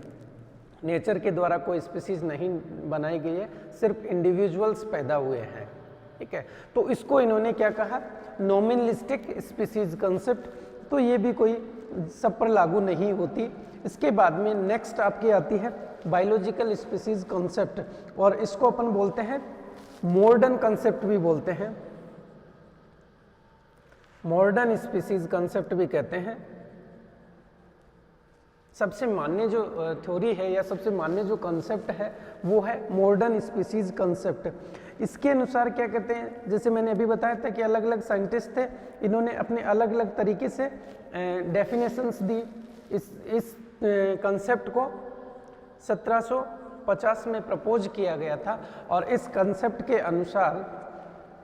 नेचर के द्वारा कोई स्पीसीज नहीं बनाई गई है, सिर्फ इंडिविजुअल्स पैदा हुए हैं। ठीक है, तो इसको इन्होंने क्या कहा, नॉमिनलिस्टिक स्पीसीज कंसेप्ट। तो ये भी कोई सब पर लागू नहीं होती। इसके बाद में नेक्स्ट आपकी आती है बायोलॉजिकल स्पीसीज कॉन्सेप्ट, और इसको अपन बोलते हैं मॉडर्न कॉन्सेप्ट भी बोलते हैं, मॉडर्न स्पीसीज कॉन्सेप्ट भी कहते हैं। सबसे मान्य जो थ्योरी है या सबसे मान्य जो कॉन्सेप्ट है वो है मॉडर्न स्पीसीज कॉन्सेप्ट। इसके अनुसार क्या कहते हैं, जैसे मैंने अभी बताया था कि अलग अलग साइंटिस्ट थे, इन्होंने अपने अलग अलग तरीके से डेफिनेशंस दी। इस कॉन्सेप्ट को 1750 में प्रपोज किया गया था, और इस कॉन्सेप्ट के अनुसार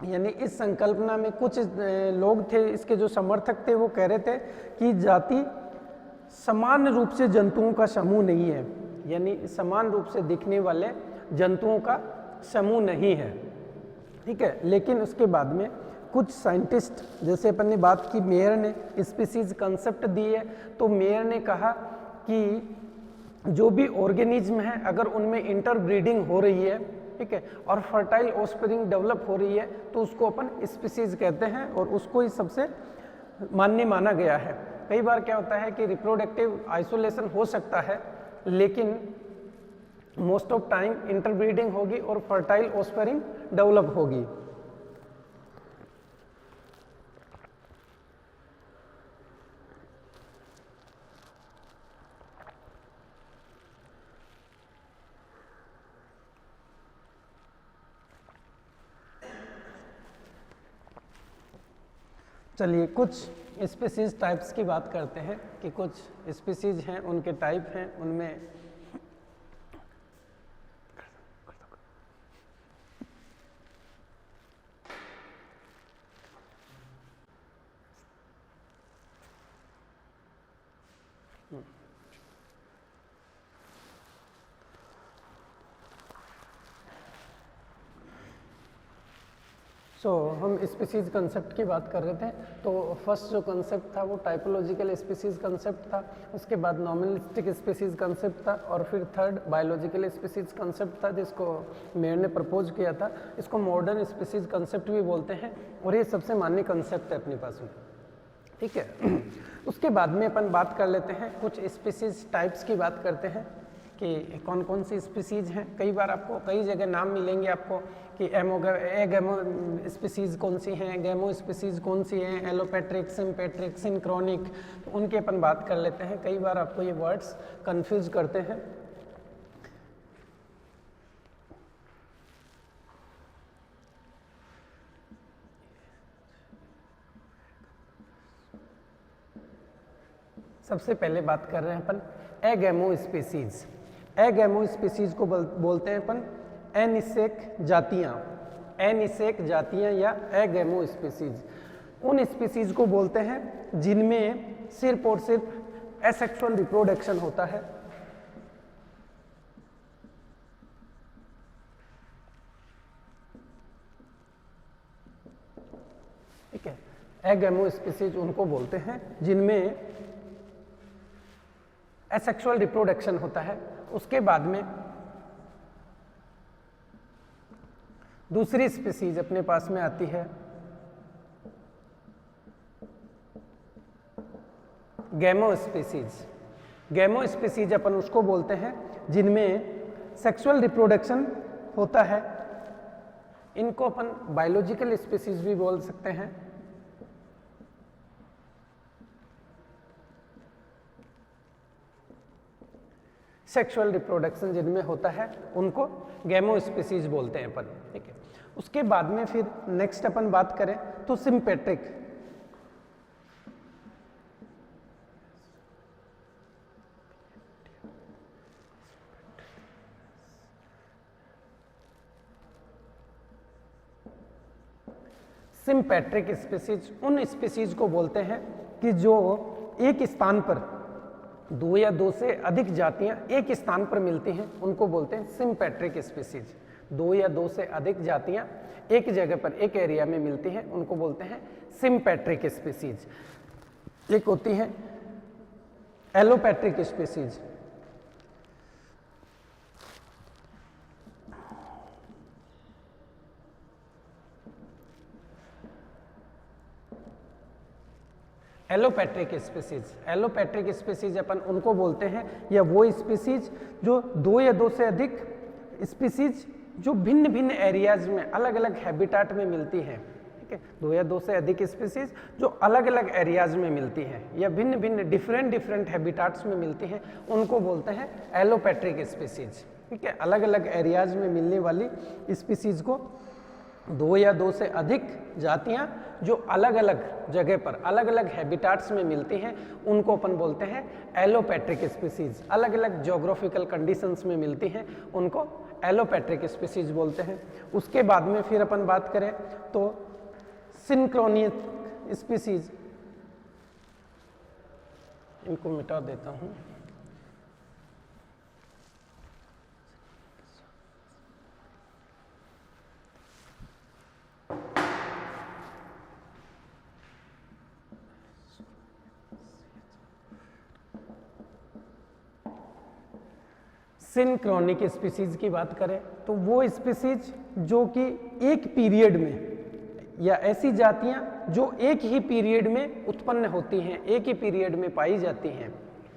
यानी इस संकल्पना में कुछ लोग थे, इसके जो समर्थक थे वो कह रहे थे कि जाति समान रूप से जंतुओं का समूह नहीं है, यानी समान रूप से दिखने वाले जंतुओं का समूह नहीं है, ठीक है। लेकिन उसके बाद में कुछ साइंटिस्ट, जैसे अपन ने बात की मेयर ने स्पीसीज कंसेप्ट दी है, तो मेयर ने कहा कि जो भी ऑर्गेनिज्म है अगर उनमें इंटरब्रीडिंग हो रही है, ठीक है, और फर्टाइल ऑफस्प्रिंग डेवलप हो रही है, तो उसको अपन स्पीसीज कहते हैं, और उसको ही सबसे मान्य माना गया है। कई बार क्या होता है कि रिप्रोडक्टिव आइसोलेशन हो सकता है, लेकिन मोस्ट ऑफ टाइम इंटरब्रीडिंग होगी और फर्टाइल ऑफस्प्रिंग डेवलप होगी। चलिए कुछ स्पीसीज टाइप्स की बात करते हैं कि कुछ स्पीसीज हैं, उनके टाइप हैं, उनमें हम स्पीसीज कंसेप्ट की बात कर रहे थे। तो फर्स्ट जो कंसेप्ट था वो टाइपोलॉजिकल स्पीसीज कंसेप्ट था, उसके बाद नॉमिनलिस्टिक स्पीसीज कंसेप्ट था, और फिर थर्ड बायोलॉजिकल स्पीसीज कंसेप्ट था जिसको मेयर ने प्रपोज किया था। इसको मॉडर्न स्पीसीज कंसेप्ट भी बोलते हैं, और ये सबसे मान्य कंसेप्ट है अपने पास में, ठीक है। उसके बाद में अपन बात कर लेते हैं कुछ स्पीसीज टाइप्स की बात करते हैं कि कौन कौन सी स्पीसीज हैं। कई बार आपको कई जगह नाम मिलेंगे आपको कि एगेमो स्पीसीज कौन सी हैं, गैमो स्पीसीज कौन सी हैं, एलोपेट्रिक, सिम्पेट्रिक, सिंक्रोनिक, तो उनकी अपन बात कर लेते हैं। कई बार आपको ये वर्ड्स कंफ्यूज करते हैं। सबसे पहले बात कर रहे हैं अपन एगेमो स्पीसीज। एगेमो स्पीसीज को बोलते हैं अपन एनिसेक जातियां, एनिसेक जातियां या एगेमो स्पीसीज। उन स्पीसीज को बोलते हैं जिनमें सिर्फ और सिर्फ एसेक्सुअल रिप्रोडक्शन होता है, ठीक है। एगेमो स्पीसीज उनको बोलते हैं जिनमें एसेक्सुअल रिप्रोडक्शन होता है। उसके बाद में दूसरी स्पीसीज अपने पास में आती है गैमो स्पीसीज। गैमो स्पीसीज अपन उसको बोलते हैं जिनमें सेक्सुअल रिप्रोडक्शन होता है। इनको अपन बायोलॉजिकल स्पीसीज भी बोल सकते हैं। सेक्सुअल रिप्रोडक्शन जिनमें होता है उनको गैमो स्पीसीज बोलते हैं अपन, ठीक है। उसके बाद में फिर नेक्स्ट अपन बात करें तो सिम्पेट्रिक। सिम्पेट्रिक स्पीसीज उन स्पीसीज को बोलते हैं कि जो एक स्थान पर दो या दो से अधिक जातियां एक स्थान पर मिलती हैं, उनको बोलते हैं सिम्पेट्रिक स्पीसीज। दो या दो से अधिक जातियां एक जगह पर एक एरिया में मिलती हैं, उनको बोलते हैं सिम्पेट्रिक स्पीसीज। एक होती है allopatric species. Allopatric species. Allopatric species अपन उनको बोलते हैं, या वो स्पीसीज जो 2 या 2 से अधिक स्पीसीज जो भिन्न भिन्न एरियाज में अलग अलग हैबिटाट में मिलती हैं, ठीक है, 2 या 2 से अधिक स्पीसीज जो अलग अलग एरियाज में मिलती हैं या भिन्न भिन्न डिफरेंट हैबिटाट्स में मिलती हैं, उनको बोलते हैं एलोपैट्रिक स्पीसीज, ठीक है। अलग अलग एरियाज में मिलने वाली स्पीसीज को 2 या 2 से अधिक जातियां जो अलग अलग जगह पर अलग अलग हैबिटाट्स में मिलती हैं, उनको अपन बोलते हैं एलोपैट्रिक स्पीसीज। अलग अलग ज्योग्राफिकल कंडीशंस में मिलती हैं, उनको एलोपैट्रिक स्पीसीज बोलते हैं। उसके बाद में फिर अपन बात करें तो सिंक्रोनिक स्पीसीज, इनको मिटा देता हूं। सिंक्रोनिक स्पीसीज की बात करें तो वो स्पीसीज जो कि एक पीरियड में, या ऐसी जातियां जो एक ही पीरियड में उत्पन्न होती हैं, एक ही पीरियड में पाई जाती हैं,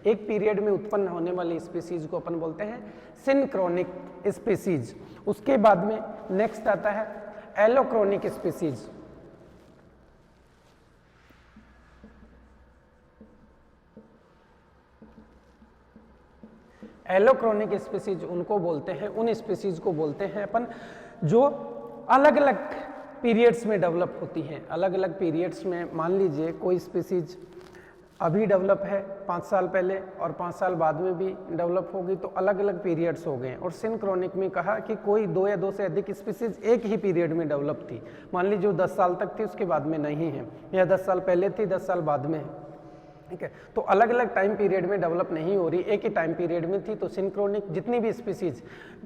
एक पीरियड में उत्पन्न होने वाली स्पीसीज को अपन बोलते हैं सिंक्रोनिक स्पीसीज। उसके बाद में नेक्स्ट आता है एलोक्रोनिक स्पीसीज। एलोक्रोनिक स्पीसीज उनको बोलते हैं, उन स्पीसीज को बोलते हैं अपन जो अलग अलग पीरियड्स में डेवलप होती हैं। अलग अलग पीरियड्स में, मान लीजिए कोई स्पीसीज अभी डेवलप है 5 साल पहले और 5 साल बाद में भी डेवलप होगी, तो अलग अलग पीरियड्स हो गए। और सिंक्रोनिक में कहा कि कोई 2 या 2 से अधिक स्पीसीज एक ही पीरियड में डेवलप थी, मान लीजिए जो 10 साल तक थी उसके बाद में नहीं है, या 10 साल पहले थी 10 साल बाद में है, ठीक है। तो अलग अलग टाइम पीरियड में डेवलप नहीं हो रही, एक ही टाइम पीरियड में थी, तो सिंक्रोनिक जितनी भी स्पीसीज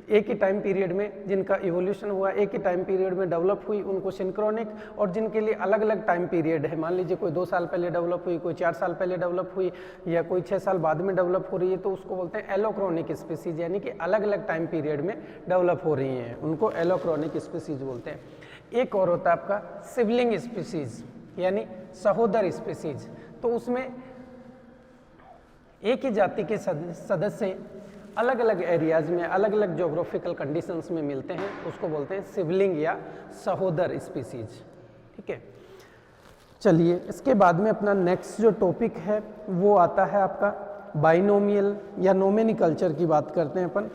एक ही टाइम पीरियड में जिनका इवोल्यूशन हुआ, एक ही टाइम पीरियड में डेवलप हुई, उनको सिंक्रोनिक। और जिनके लिए अलग अलग टाइम पीरियड है, मान लीजिए कोई 2 साल पहले डेवलप हुई, कोई 4 साल पहले डेवलप हुई, या कोई 6 साल बाद में डेवलप हो रही है, तो उसको बोलते हैं एलोक्रोनिक स्पीसीज, यानी कि अलग अलग टाइम पीरियड में डेवलप हो रही हैं, उनको एलोक्रोनिक स्पीसीज बोलते हैं। एक और होता है आपका सिबलिंग स्पीसीज, यानी सहोदर स्पीसीज। तो उसमें एक ही जाति के सदस्य अलग अलग एरियाज में अलग अलग ज्योग्राफिकल कंडीशंस में मिलते हैं, उसको बोलते हैं सिबलिंग या सहोदर स्पीसीज, ठीक है। चलिए इसके बाद में अपना नेक्स्ट जो टॉपिक है वो आता है आपका बाइनोमियल या नोमेनिकल्चर की बात करते हैं अपन।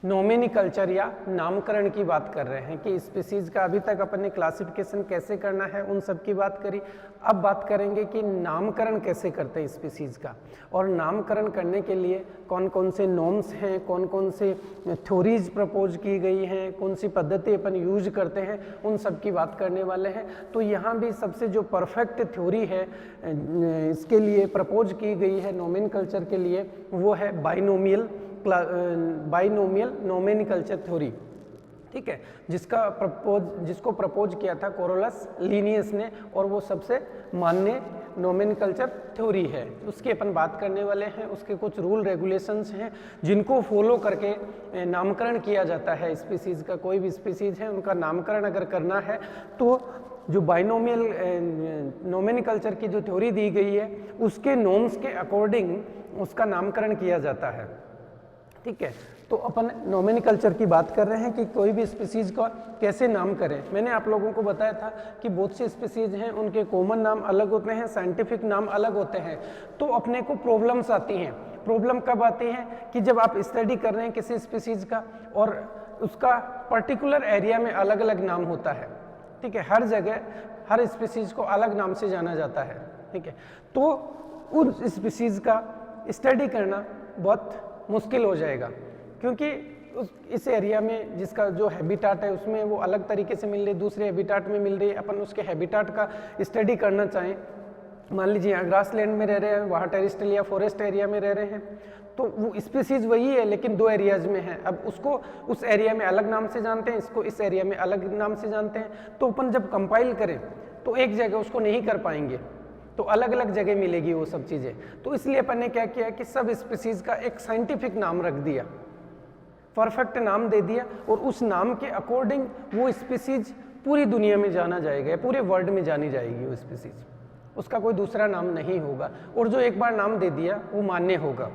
नोमेनिकल्चर या नामकरण की बात कर रहे हैं कि स्पीसीज का अभी तक अपन ने क्लासिफिकेशन कैसे करना है उन सब की बात करी। अब बात करेंगे कि नामकरण कैसे करते हैं स्पीसीज का, और नामकरण करने के लिए कौन कौन से नॉर्म्स हैं, कौन कौन से थ्योरीज प्रपोज की गई हैं, कौन सी पद्धति अपन यूज करते हैं, उन सब की बात करने वाले हैं। तो यहाँ भी सबसे जो परफेक्ट थ्योरी है इसके लिए प्रपोज की गई है नोमेनकल्चर के लिए, वो है बाइनोमियल नोमेनिकल्चर थ्योरी, ठीक है, जिसको प्रपोज किया था कोरोलस लीनियस ने, और वो सबसे मान्य नोमेनिकल्चर थ्योरी है। उसकी अपन बात करने वाले हैं। उसके कुछ रूल रेगुलेशंस हैं जिनको फॉलो करके नामकरण किया जाता है स्पीसीज का। कोई भी स्पीसीज है उनका नामकरण अगर करना है तो जो बाइनोमियल नोमेनिकल्चर की जो थ्योरी दी गई है उसके नॉर्म्स के अकॉर्डिंग उसका नामकरण किया जाता है, ठीक है। तो अपन नोमेनिकल्चर की बात कर रहे हैं कि कोई भी स्पीसीज का कैसे नाम करें। मैंने आप लोगों को बताया था कि बहुत से स्पीसीज हैं उनके कॉमन नाम अलग होते हैं, साइंटिफिक नाम अलग होते हैं। तो अपने को प्रॉब्लम्स आती हैं। प्रॉब्लम कब आती है कि जब आप स्टडी कर रहे हैं किसी स्पीसीज का और उसका पर्टिकुलर एरिया में अलग अलग नाम होता है, ठीक है, हर जगह हर स्पीसीज को अलग नाम से जाना जाता है, ठीक है। तो उस स्पीसीज का स्टडी करना बहुत मुश्किल हो जाएगा, क्योंकि इस एरिया में जिसका जो हैबिटाट है उसमें वो अलग तरीके से मिल रही, दूसरे हैबिटाट में मिल रही है। अपन उसके हैबिटाट का स्टडी करना चाहें, मान लीजिए यहाँ ग्रास लैंड में रह रहे हैं, वहाँ टेरिस्ट्रियल या फॉरेस्ट एरिया में रह रहे हैं, तो वो स्पीसीज वही है लेकिन 2 एरियाज में है। अब उसको उस एरिया में अलग नाम से जानते हैं, इसको इस एरिया में अलग नाम से जानते हैं। तो अपन जब कंपाइल करें तो एक जगह उसको नहीं कर पाएंगे, तो अलग अलग जगह मिलेगी वो सब चीज़ें। तो इसलिए अपन ने क्या किया कि सब स्पीसीज का एक साइंटिफिक नाम रख दिया, परफेक्ट नाम दे दिया और उस नाम के अकॉर्डिंग वो स्पीसीज पूरी दुनिया में जाना जाएगा, पूरे वर्ल्ड में जानी जाएगी वो स्पीसीज, उसका कोई दूसरा नाम नहीं होगा। और जो एक बार नाम दे दिया वो मान्य होगा,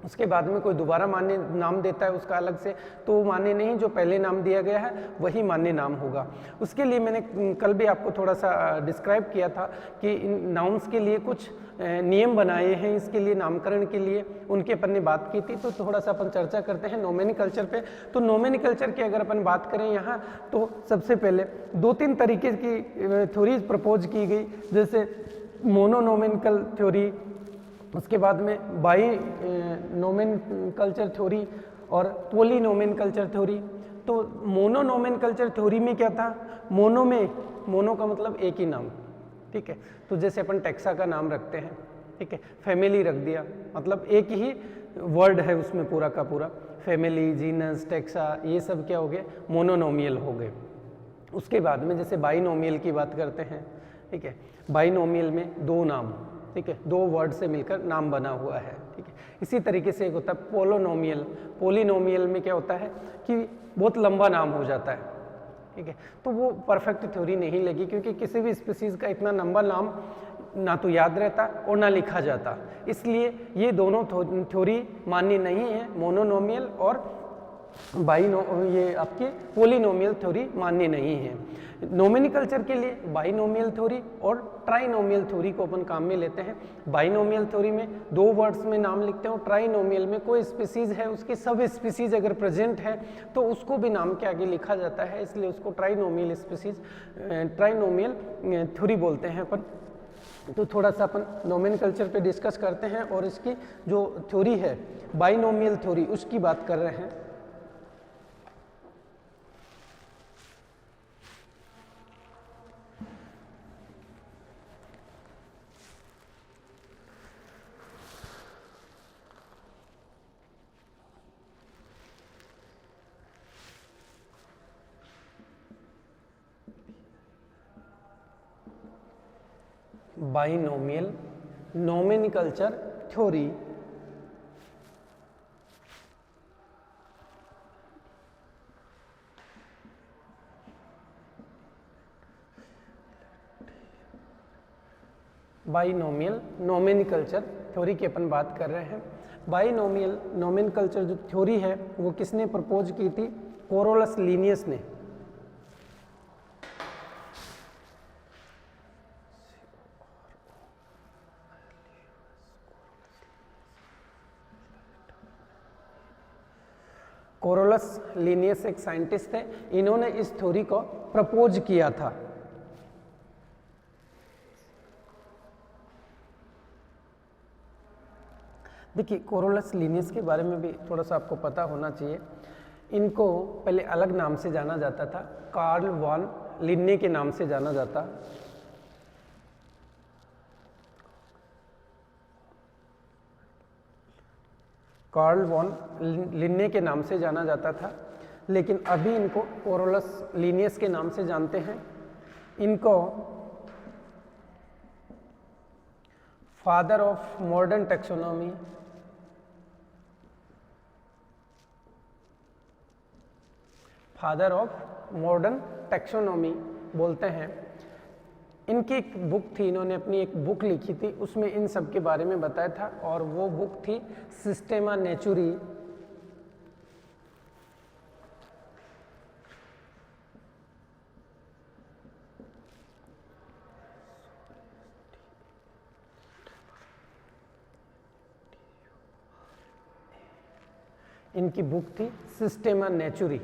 उसके बाद में कोई दोबारा मान्य नाम देता है उसका अलग से, तो वो मान्य नहीं, जो पहले नाम दिया गया है वही मान्य नाम होगा। उसके लिए मैंने कल भी आपको थोड़ा सा डिस्क्राइब किया था कि इन नाउन्स के लिए कुछ नियम बनाए हैं, इसके लिए नामकरण के लिए उनके अपन ने बात की थी। तो थोड़ा सा अपन चर्चा करते हैं नोमेनकल्चर पे। तो नोमेनकल्चर की अगर अपन बात करें यहाँ, तो सबसे पहले 2-3 तरीके की थ्योरीज प्रपोज की गई, जैसे मोनोनोमेनिकल थ्योरी, उसके बाद में बाई नोमेनकल्चर थ्योरी और पॉलीनोमेनकल्चर थ्योरी। तो मोनोनोमेनकल्चर थ्योरी में क्या था, मोनो का मतलब एक ही नाम, ठीक है। तो जैसे अपन टैक्सा का नाम रखते हैं, ठीक है, फैमिली रख दिया, मतलब एक ही वर्ड है उसमें पूरा का पूरा, फैमिली, जीनस, टैक्सा, ये सब क्या हो गए, मोनोनोमियल हो गए। उसके बाद में जैसे बाइनोमियल की बात करते हैं, ठीक है, बाइनोमियल में 2 नाम, ठीक है, 2 वर्ड से मिलकर नाम बना हुआ है, ठीक है। इसी तरीके से एक होता है पोलोनोमियल। पोलिनोमियल में क्या होता है कि बहुत लंबा नाम हो जाता है, ठीक है। तो वो परफेक्ट थ्योरी नहीं लगी, क्योंकि किसी भी स्पीसीज का इतना लंबा नाम ना तो याद रहता और ना लिखा जाता, इसलिए ये दोनों थ्योरी मान्य नहीं है। मोनोनोमियल और ये आपकी पोलिनोमियल थ्योरी मान्य नहीं है। नोमेनिकल्चर के लिए बाइनोमियल थ्योरी और ट्राइनोमियल थ्योरी को अपन काम में लेते हैं। बाइनोमियल थ्योरी में 2 वर्ड्स में नाम लिखते हैं, और ट्राइनोमियल में कोई स्पीसीज है, उसके सब स्पीसीज अगर प्रेजेंट है तो उसको भी नाम के आगे लिखा जाता है, इसलिए उसको ट्राइनोमियल थ्योरी बोलते हैं अपन। तो थोड़ा सा अपन नोमेनकल्चर पे डिस्कस करते हैं, और इसकी जो थ्योरी है बाइनोमियल थ्योरी उसकी बात कर रहे हैं। Binomial nomenclature theory binomial nomenclature theory की अपन बात कर रहे हैं। बाइनोमियल नोमेनकल्चर जो थ्योरी है वो किसने प्रपोज की थी, कोरोलस लीनियस ने। कोरोलस लीनियस एक साइंटिस्ट थे, इन्होंने इस थ्योरी को प्रपोज किया था। देखिए, कोरोलस लीनियस के बारे में भी थोड़ा सा आपको पता होना चाहिए। इनको पहले अलग नाम से जाना जाता था, कार्ल वॉन लिन्ने के नाम से जाना जाता। कार्ल वॉन लिन्ने के नाम से जाना जाता था, लेकिन अभी इनको कोरोलस लीनियस के नाम से जानते हैं। इनको father of modern taxonomy, father of modern taxonomy बोलते हैं। इनकी एक बुक थी, इन्होंने अपनी एक बुक लिखी थी, उसमें इन सब के बारे में बताया था, और वो बुक थी सिस्टेमा नेचुरी। इनकी बुक थी सिस्टेमा नेचुरी।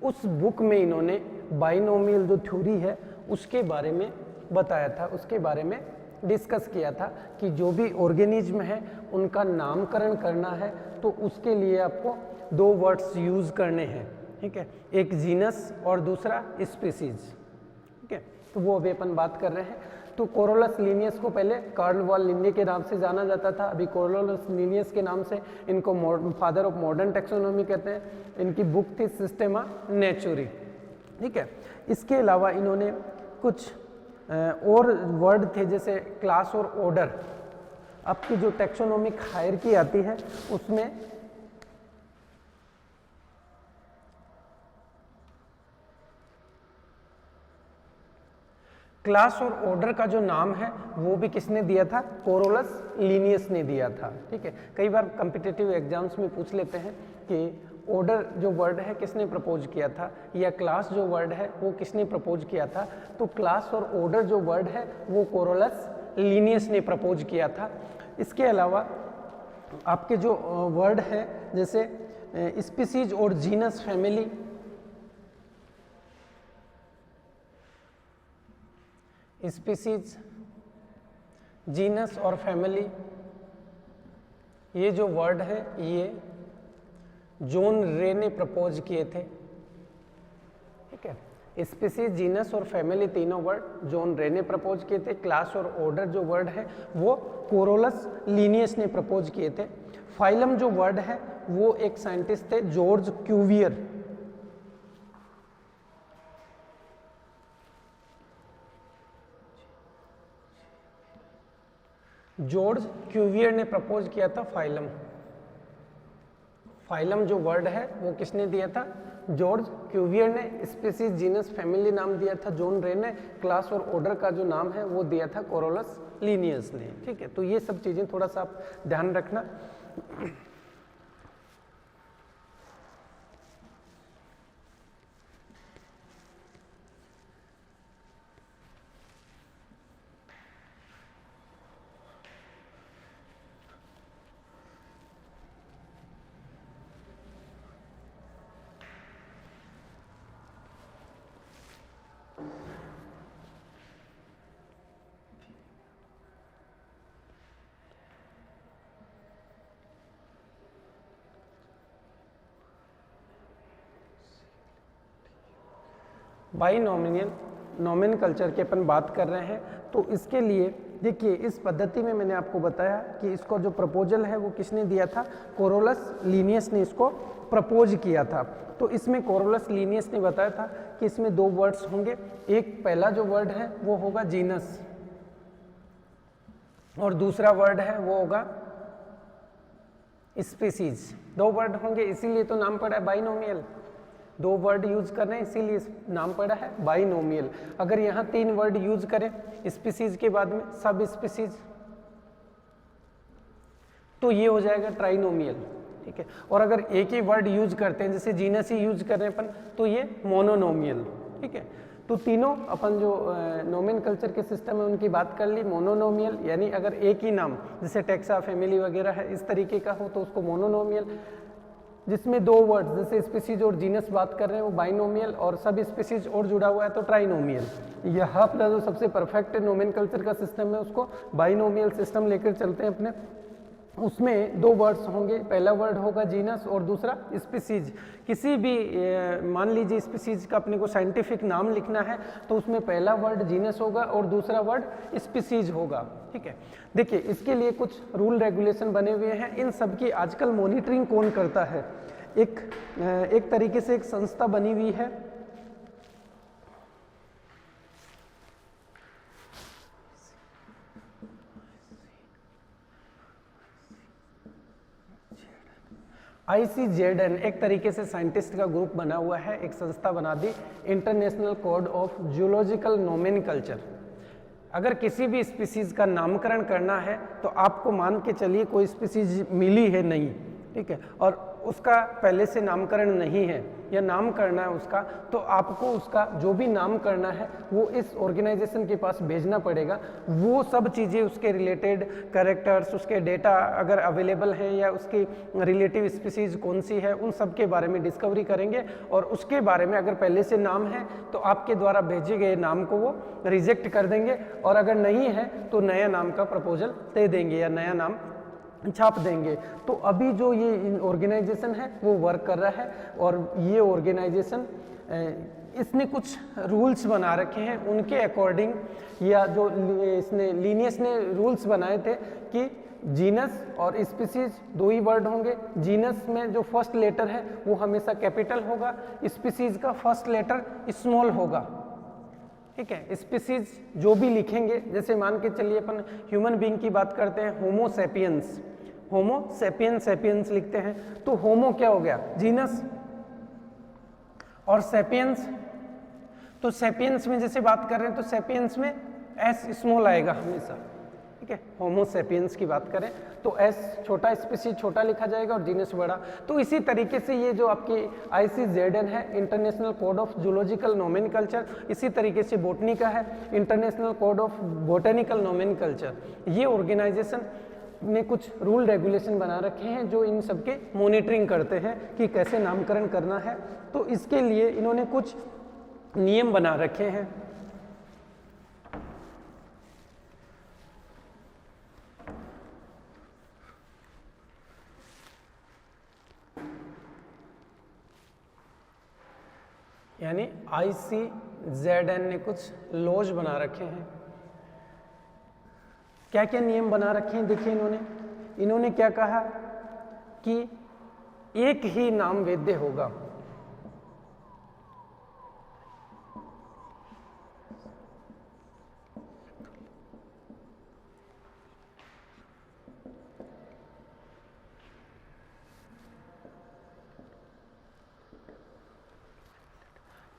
उस बुक में इन्होंने बाइनोमियल जो थ्योरी है उसके बारे में बताया था, उसके बारे में डिस्कस किया था कि जो भी ऑर्गेनिज्म है उनका नामकरण करना है तो उसके लिए आपको 2 वर्ड्स यूज करने हैं, ठीक है, एक जीनस और दूसरा स्पीसीज, ठीक है। तो वो अभी अपन बात कर रहे हैं। तो कोरोलस लीनियस को पहले कार्ल वॉन लिन्ने के नाम से जाना जाता था, अभी कोरोलस लीनियस के नाम से इनको फादर ऑफ मॉडर्न टैक्सोनॉमी कहते हैं। इनकी बुक थी सिस्टेमा नेचुरी, ठीक है। इसके अलावा इन्होंने कुछ और वर्ड थे, जैसे क्लास और ऑर्डर। आपकी जो टैक्सोनॉमिक हायरार्की आती है उसमें क्लास और ऑर्डर का जो नाम है वो भी किसने दिया था? कोरोलस लीनियस ने दिया था। ठीक है, कई बार कॉम्पिटिटिव एग्जाम्स में पूछ लेते हैं कि ऑर्डर जो वर्ड है किसने प्रपोज किया था, या क्लास जो वर्ड है वो किसने प्रपोज किया था। तो क्लास और ऑर्डर जो वर्ड है वो कोरोलस लीनियस ने प्रपोज किया था। इसके अलावा आपके जो वर्ड है जैसे स्पीसीज और जीनस फैमिली, स्पीसीज, जीनस और फैमिली, ये जो वर्ड है ये जॉन रे ने प्रपोज किए थे। ठीक है, स्पीसीज, जीनस और फैमिली तीनों वर्ड जॉन रे ने प्रपोज किए थे। क्लास और ऑर्डर जो वर्ड है वो कोरोलस लीनियस ने प्रपोज किए थे। फाइलम जो वर्ड है वो एक साइंटिस्ट थे जॉर्ज क्यूवियर। जॉर्ज क्यूवियर ने प्रपोज किया था फाइलम। फाइलम जो वर्ड है वो किसने दिया था? जॉर्ज क्यूवियर ने। स्पीसीज, जीनस, फैमिली नाम दिया था जॉन रे ने। क्लास और ऑर्डर का जो नाम है वो दिया था कोरोलस लीनियस ने। ठीक है, तो ये सब चीजें थोड़ा सा आप ध्यान रखना। बाइनोमियल नोमेनकल्चर की अपन बात कर रहे हैं, तो इसके लिए देखिए इस पद्धति में मैंने आपको बताया कि इसको जो प्रपोजल है वो किसने दिया था? कोरोलस लीनियस ने इसको प्रपोज किया था। तो इसमें कोरोलस लीनियस ने बताया था कि इसमें दो वर्ड्स होंगे। एक पहला जो वर्ड है वो होगा जीनस और दूसरा वर्ड है वो होगा स्पीसीज। दो वर्ड होंगे, इसीलिए तो नाम पड़ा है बाइनोमियल। दो वर्ड यूज कर रहे हैं इसीलिए नाम पड़ा है बाइनोमियल। अगर यहाँ तीन वर्ड यूज करें स्पीसीज के बाद में सब स्पीसीज, तो ये हो जाएगा ट्राइनोमियल। ठीक है, और अगर एक ही वर्ड यूज करते हैं जैसे जीनस ही यूज कर रहे हैं अपन, तो ये मोनोनोमियल। ठीक है, तो तीनों अपन जो नोमेनकल्चर के सिस्टम है उनकी बात कर ली। मोनोनोमियल यानी अगर एक ही नाम जैसे टेक्सा, फैमिली वगैरह है इस तरीके का हो तो उसको मोनोनोमियल। जिसमें दो वर्ड जैसे स्पीसीज और जीनस बात कर रहे हैं वो बाइनोमियल, और सब स्पीसीज और जुड़ा हुआ है तो ट्राइनोमियल। यह अपना जो सबसे परफेक्ट नोमेनकल्चर का सिस्टम है उसको बाइनोमियल सिस्टम लेकर चलते हैं अपने। उसमें दो वर्ड्स होंगे, पहला वर्ड होगा जीनस और दूसरा स्पीसीज। किसी भी मान लीजिए स्पीसीज का अपने को साइंटिफिक नाम लिखना है तो उसमें पहला वर्ड जीनस होगा और दूसरा वर्ड स्पीसीज होगा। ठीक है, देखिए इसके लिए कुछ रूल रेगुलेशन बने हुए हैं। इन सब की आजकल मॉनिटरिंग कौन करता है? एक तरीके से एक संस्था बनी हुई है, ICZN। एक तरीके से साइंटिस्ट का ग्रुप बना हुआ है, एक संस्था बना दी, international code of zoological nomenclature. अगर किसी भी स्पीसीज का नामकरण करना है तो आपको मान के चलिए कोई स्पीसीज मिली है नहीं, ठीक है, और उसका पहले से नामकरण नहीं है या नाम करना है उसका, तो आपको उसका जो भी नाम करना है वो इस ऑर्गेनाइजेशन के पास भेजना पड़ेगा। वो सब चीज़ें उसके रिलेटेड कैरेक्टर्स, उसके डेटा अगर अवेलेबल हैं या उसकी रिलेटिव स्पीसीज कौन सी है, उन सब के बारे में डिस्कवरी करेंगे। और उसके बारे में अगर पहले से नाम है तो आपके द्वारा भेजे गए नाम को वो रिजेक्ट कर देंगे, और अगर नहीं है तो नया नाम का प्रपोजल दे देंगे या नया नाम छाप देंगे। तो अभी जो ये ऑर्गेनाइजेशन है वो वर्क कर रहा है, और ये ऑर्गेनाइजेशन इसने कुछ रूल्स बना रखे हैं उनके अकॉर्डिंग, या जो इसने लीनियस ने रूल्स बनाए थे कि जीनस और स्पीसीज दो ही वर्ड होंगे। जीनस में जो फर्स्ट लेटर है वो हमेशा कैपिटल होगा, स्पीसीज का फर्स्ट लेटर स्मॉल होगा। ठीक है, स्पीसीज जो भी लिखेंगे, जैसे मान के चलिए अपन ह्यूमन बीइंग की बात करते हैं, Homo sapiens, Homo sapiens, sapiens लिखते हैं, तो होमो क्या हो गया? जीनस, और सैपियंस तो सेपियंस में जैसे बात कर रहे हैं तो सेपियंस में एस स्मॉल आएगा हमेशा, ठीक है। होमो सेपियंस की बात करें तो एस छोटा, स्पीशीज छोटा लिखा जाएगा और जीनस बड़ा। तो इसी तरीके से ये जो आपकी ICZN है, international code of zoological nomenclature, इसी तरीके से बोटनी का है international code of botanical nomenclature. ये ऑर्गेनाइजेशन ने कुछ रूल रेगुलेशन बना रखे हैं जो इन सब के मॉनिटरिंग करते हैं कि कैसे नामकरण करना है। तो इसके लिए इन्होंने कुछ नियम बना रखे हैं। यानी ICZN ने कुछ लॉज बना रखे हैं। क्या क्या नियम बना रखे हैं देखिए इन्होंने क्या कहा कि एक ही नाम वैध होगा।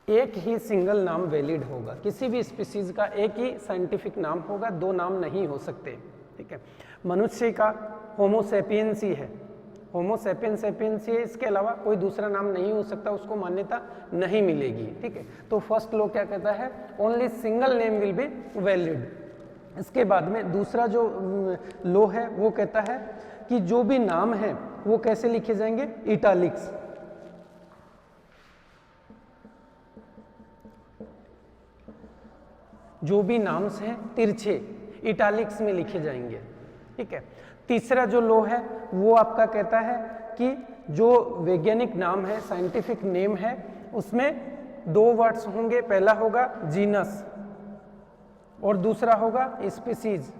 एक ही सिंगल नाम वैलिड होगा। किसी भी स्पीसीज का एक ही साइंटिफिक नाम होगा, दो नाम नहीं हो सकते, ठीक है। मनुष्य का होमो सेपियंस ही है, होमो सेपियंस सेपियंस ही है, इसके अलावा कोई दूसरा नाम नहीं हो सकता, उसको मान्यता नहीं मिलेगी, ठीक है। तो फर्स्ट लॉ क्या कहता है, only single name will be valid. इसके बाद में दूसरा जो लॉ है वो कहता है कि जो भी नाम है वो कैसे लिखे जाएंगे, इटालिक्स। जो भी नाम्स हैं तिरछे इटालिक्स में लिखे जाएंगे, ठीक है। तीसरा जो लॉ है वो आपका कहता है कि जो वैज्ञानिक नाम है, साइंटिफिक नेम है, उसमें दो वर्ड्स होंगे, पहला होगा जीनस और दूसरा होगा स्पीसीज,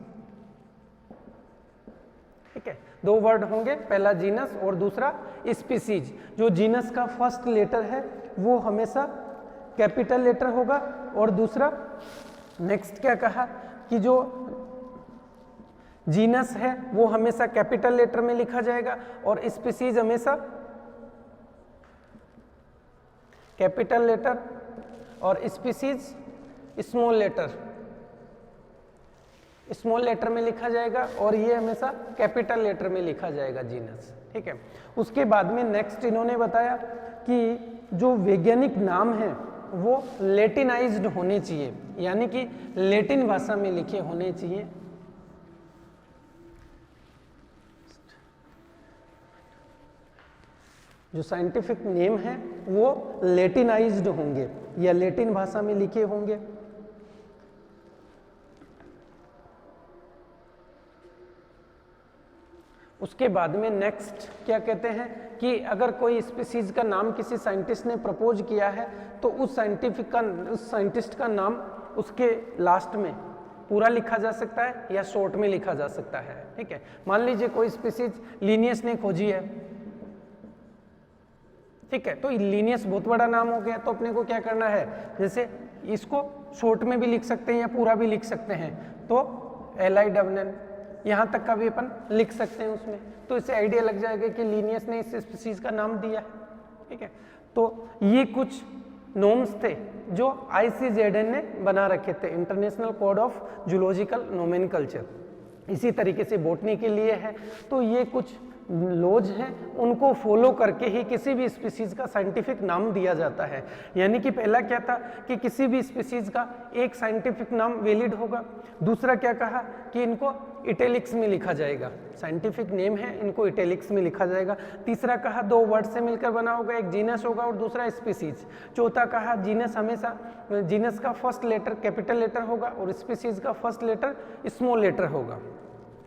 ठीक है। दो वर्ड होंगे, पहला जीनस और दूसरा स्पीसीज। जो जीनस का फर्स्ट लेटर है वो हमेशा कैपिटल लेटर होगा और दूसरा, नेक्स्ट क्या कहा कि जो जीनस है वो हमेशा कैपिटल लेटर में लिखा जाएगा और स्पीसीज हमेशा कैपिटल लेटर और स्पीसीज स्मॉल लेटर में लिखा जाएगा और ये हमेशा कैपिटल लेटर में लिखा जाएगा जीनस, ठीक है। उसके बाद में नेक्स्ट इन्होंने बताया कि जो वैज्ञानिक नाम है वो लैटिनाइज्ड होने चाहिए, यानी कि लैटिन भाषा में लिखे होने चाहिए। जो साइंटिफिक नेम है वो लैटिनाइज्ड होंगे या लैटिन भाषा में लिखे होंगे। उसके बाद में नेक्स्ट क्या कहते हैं कि अगर कोई स्पीसीज का नाम किसी साइंटिस्ट ने प्रपोज किया है तो उस साइंटिस्ट का नाम उसके लास्ट में पूरा लिखा जा सकता है या शॉर्ट में लिखा जा सकता है, ठीक है। मान लीजिए कोई स्पीसीज लिनियस ने खोजी है, ठीक है, तो लिनियस बहुत बड़ा नाम हो गया, तो अपने को क्या करना है, जैसे इसको शॉर्ट में भी लिख सकते हैं या पूरा भी लिख सकते हैं, तो एलाई डवनन यहाँ तक का भी अपन लिख सकते हैं उसमें, तो इससे आइडिया लग जाएगा कि लिनियस ने इस स्पीसीज का नाम दिया है, ठीक है। तो ये कुछ नॉर्म्स थे जो ICZN ने बना रखे थे, international code of zoological nomenclature. इसी तरीके से बोटनी के लिए है, तो ये कुछ लॉज हैं, उनको फॉलो करके ही किसी भी स्पीसीज का साइंटिफिक नाम दिया जाता है। यानी कि पहला क्या था कि किसी भी स्पीसीज का एक साइंटिफिक नाम वैलिड होगा। दूसरा क्या कहा कि इनको इटैलिक्स में लिखा जाएगा, साइंटिफिक नेम है, इनको इटैलिक्स में लिखा जाएगा। तीसरा कहा दो वर्ड से मिलकर बना होगा, एक जीनस होगा और दूसरा स्पीसीज। चौथा कहा जीनस हमेशा, जीनस का फर्स्ट लेटर कैपिटल लेटर होगा और स्पीसीज का फर्स्ट लेटर स्मॉल लेटर होगा।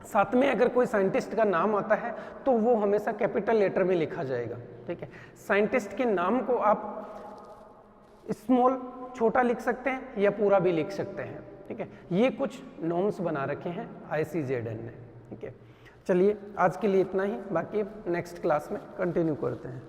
साथ में अगर कोई साइंटिस्ट का नाम आता है तो वो हमेशा कैपिटल लेटर में लिखा जाएगा, ठीक है। साइंटिस्ट के नाम को आप स्मॉल छोटा लिख सकते हैं या पूरा भी लिख सकते हैं, ठीक है। ये कुछ नॉर्म्स बना रखे हैं ICZN ने, ठीक है। चलिए आज के लिए इतना ही, बाकी नेक्स्ट क्लास में कंटिन्यू करते हैं।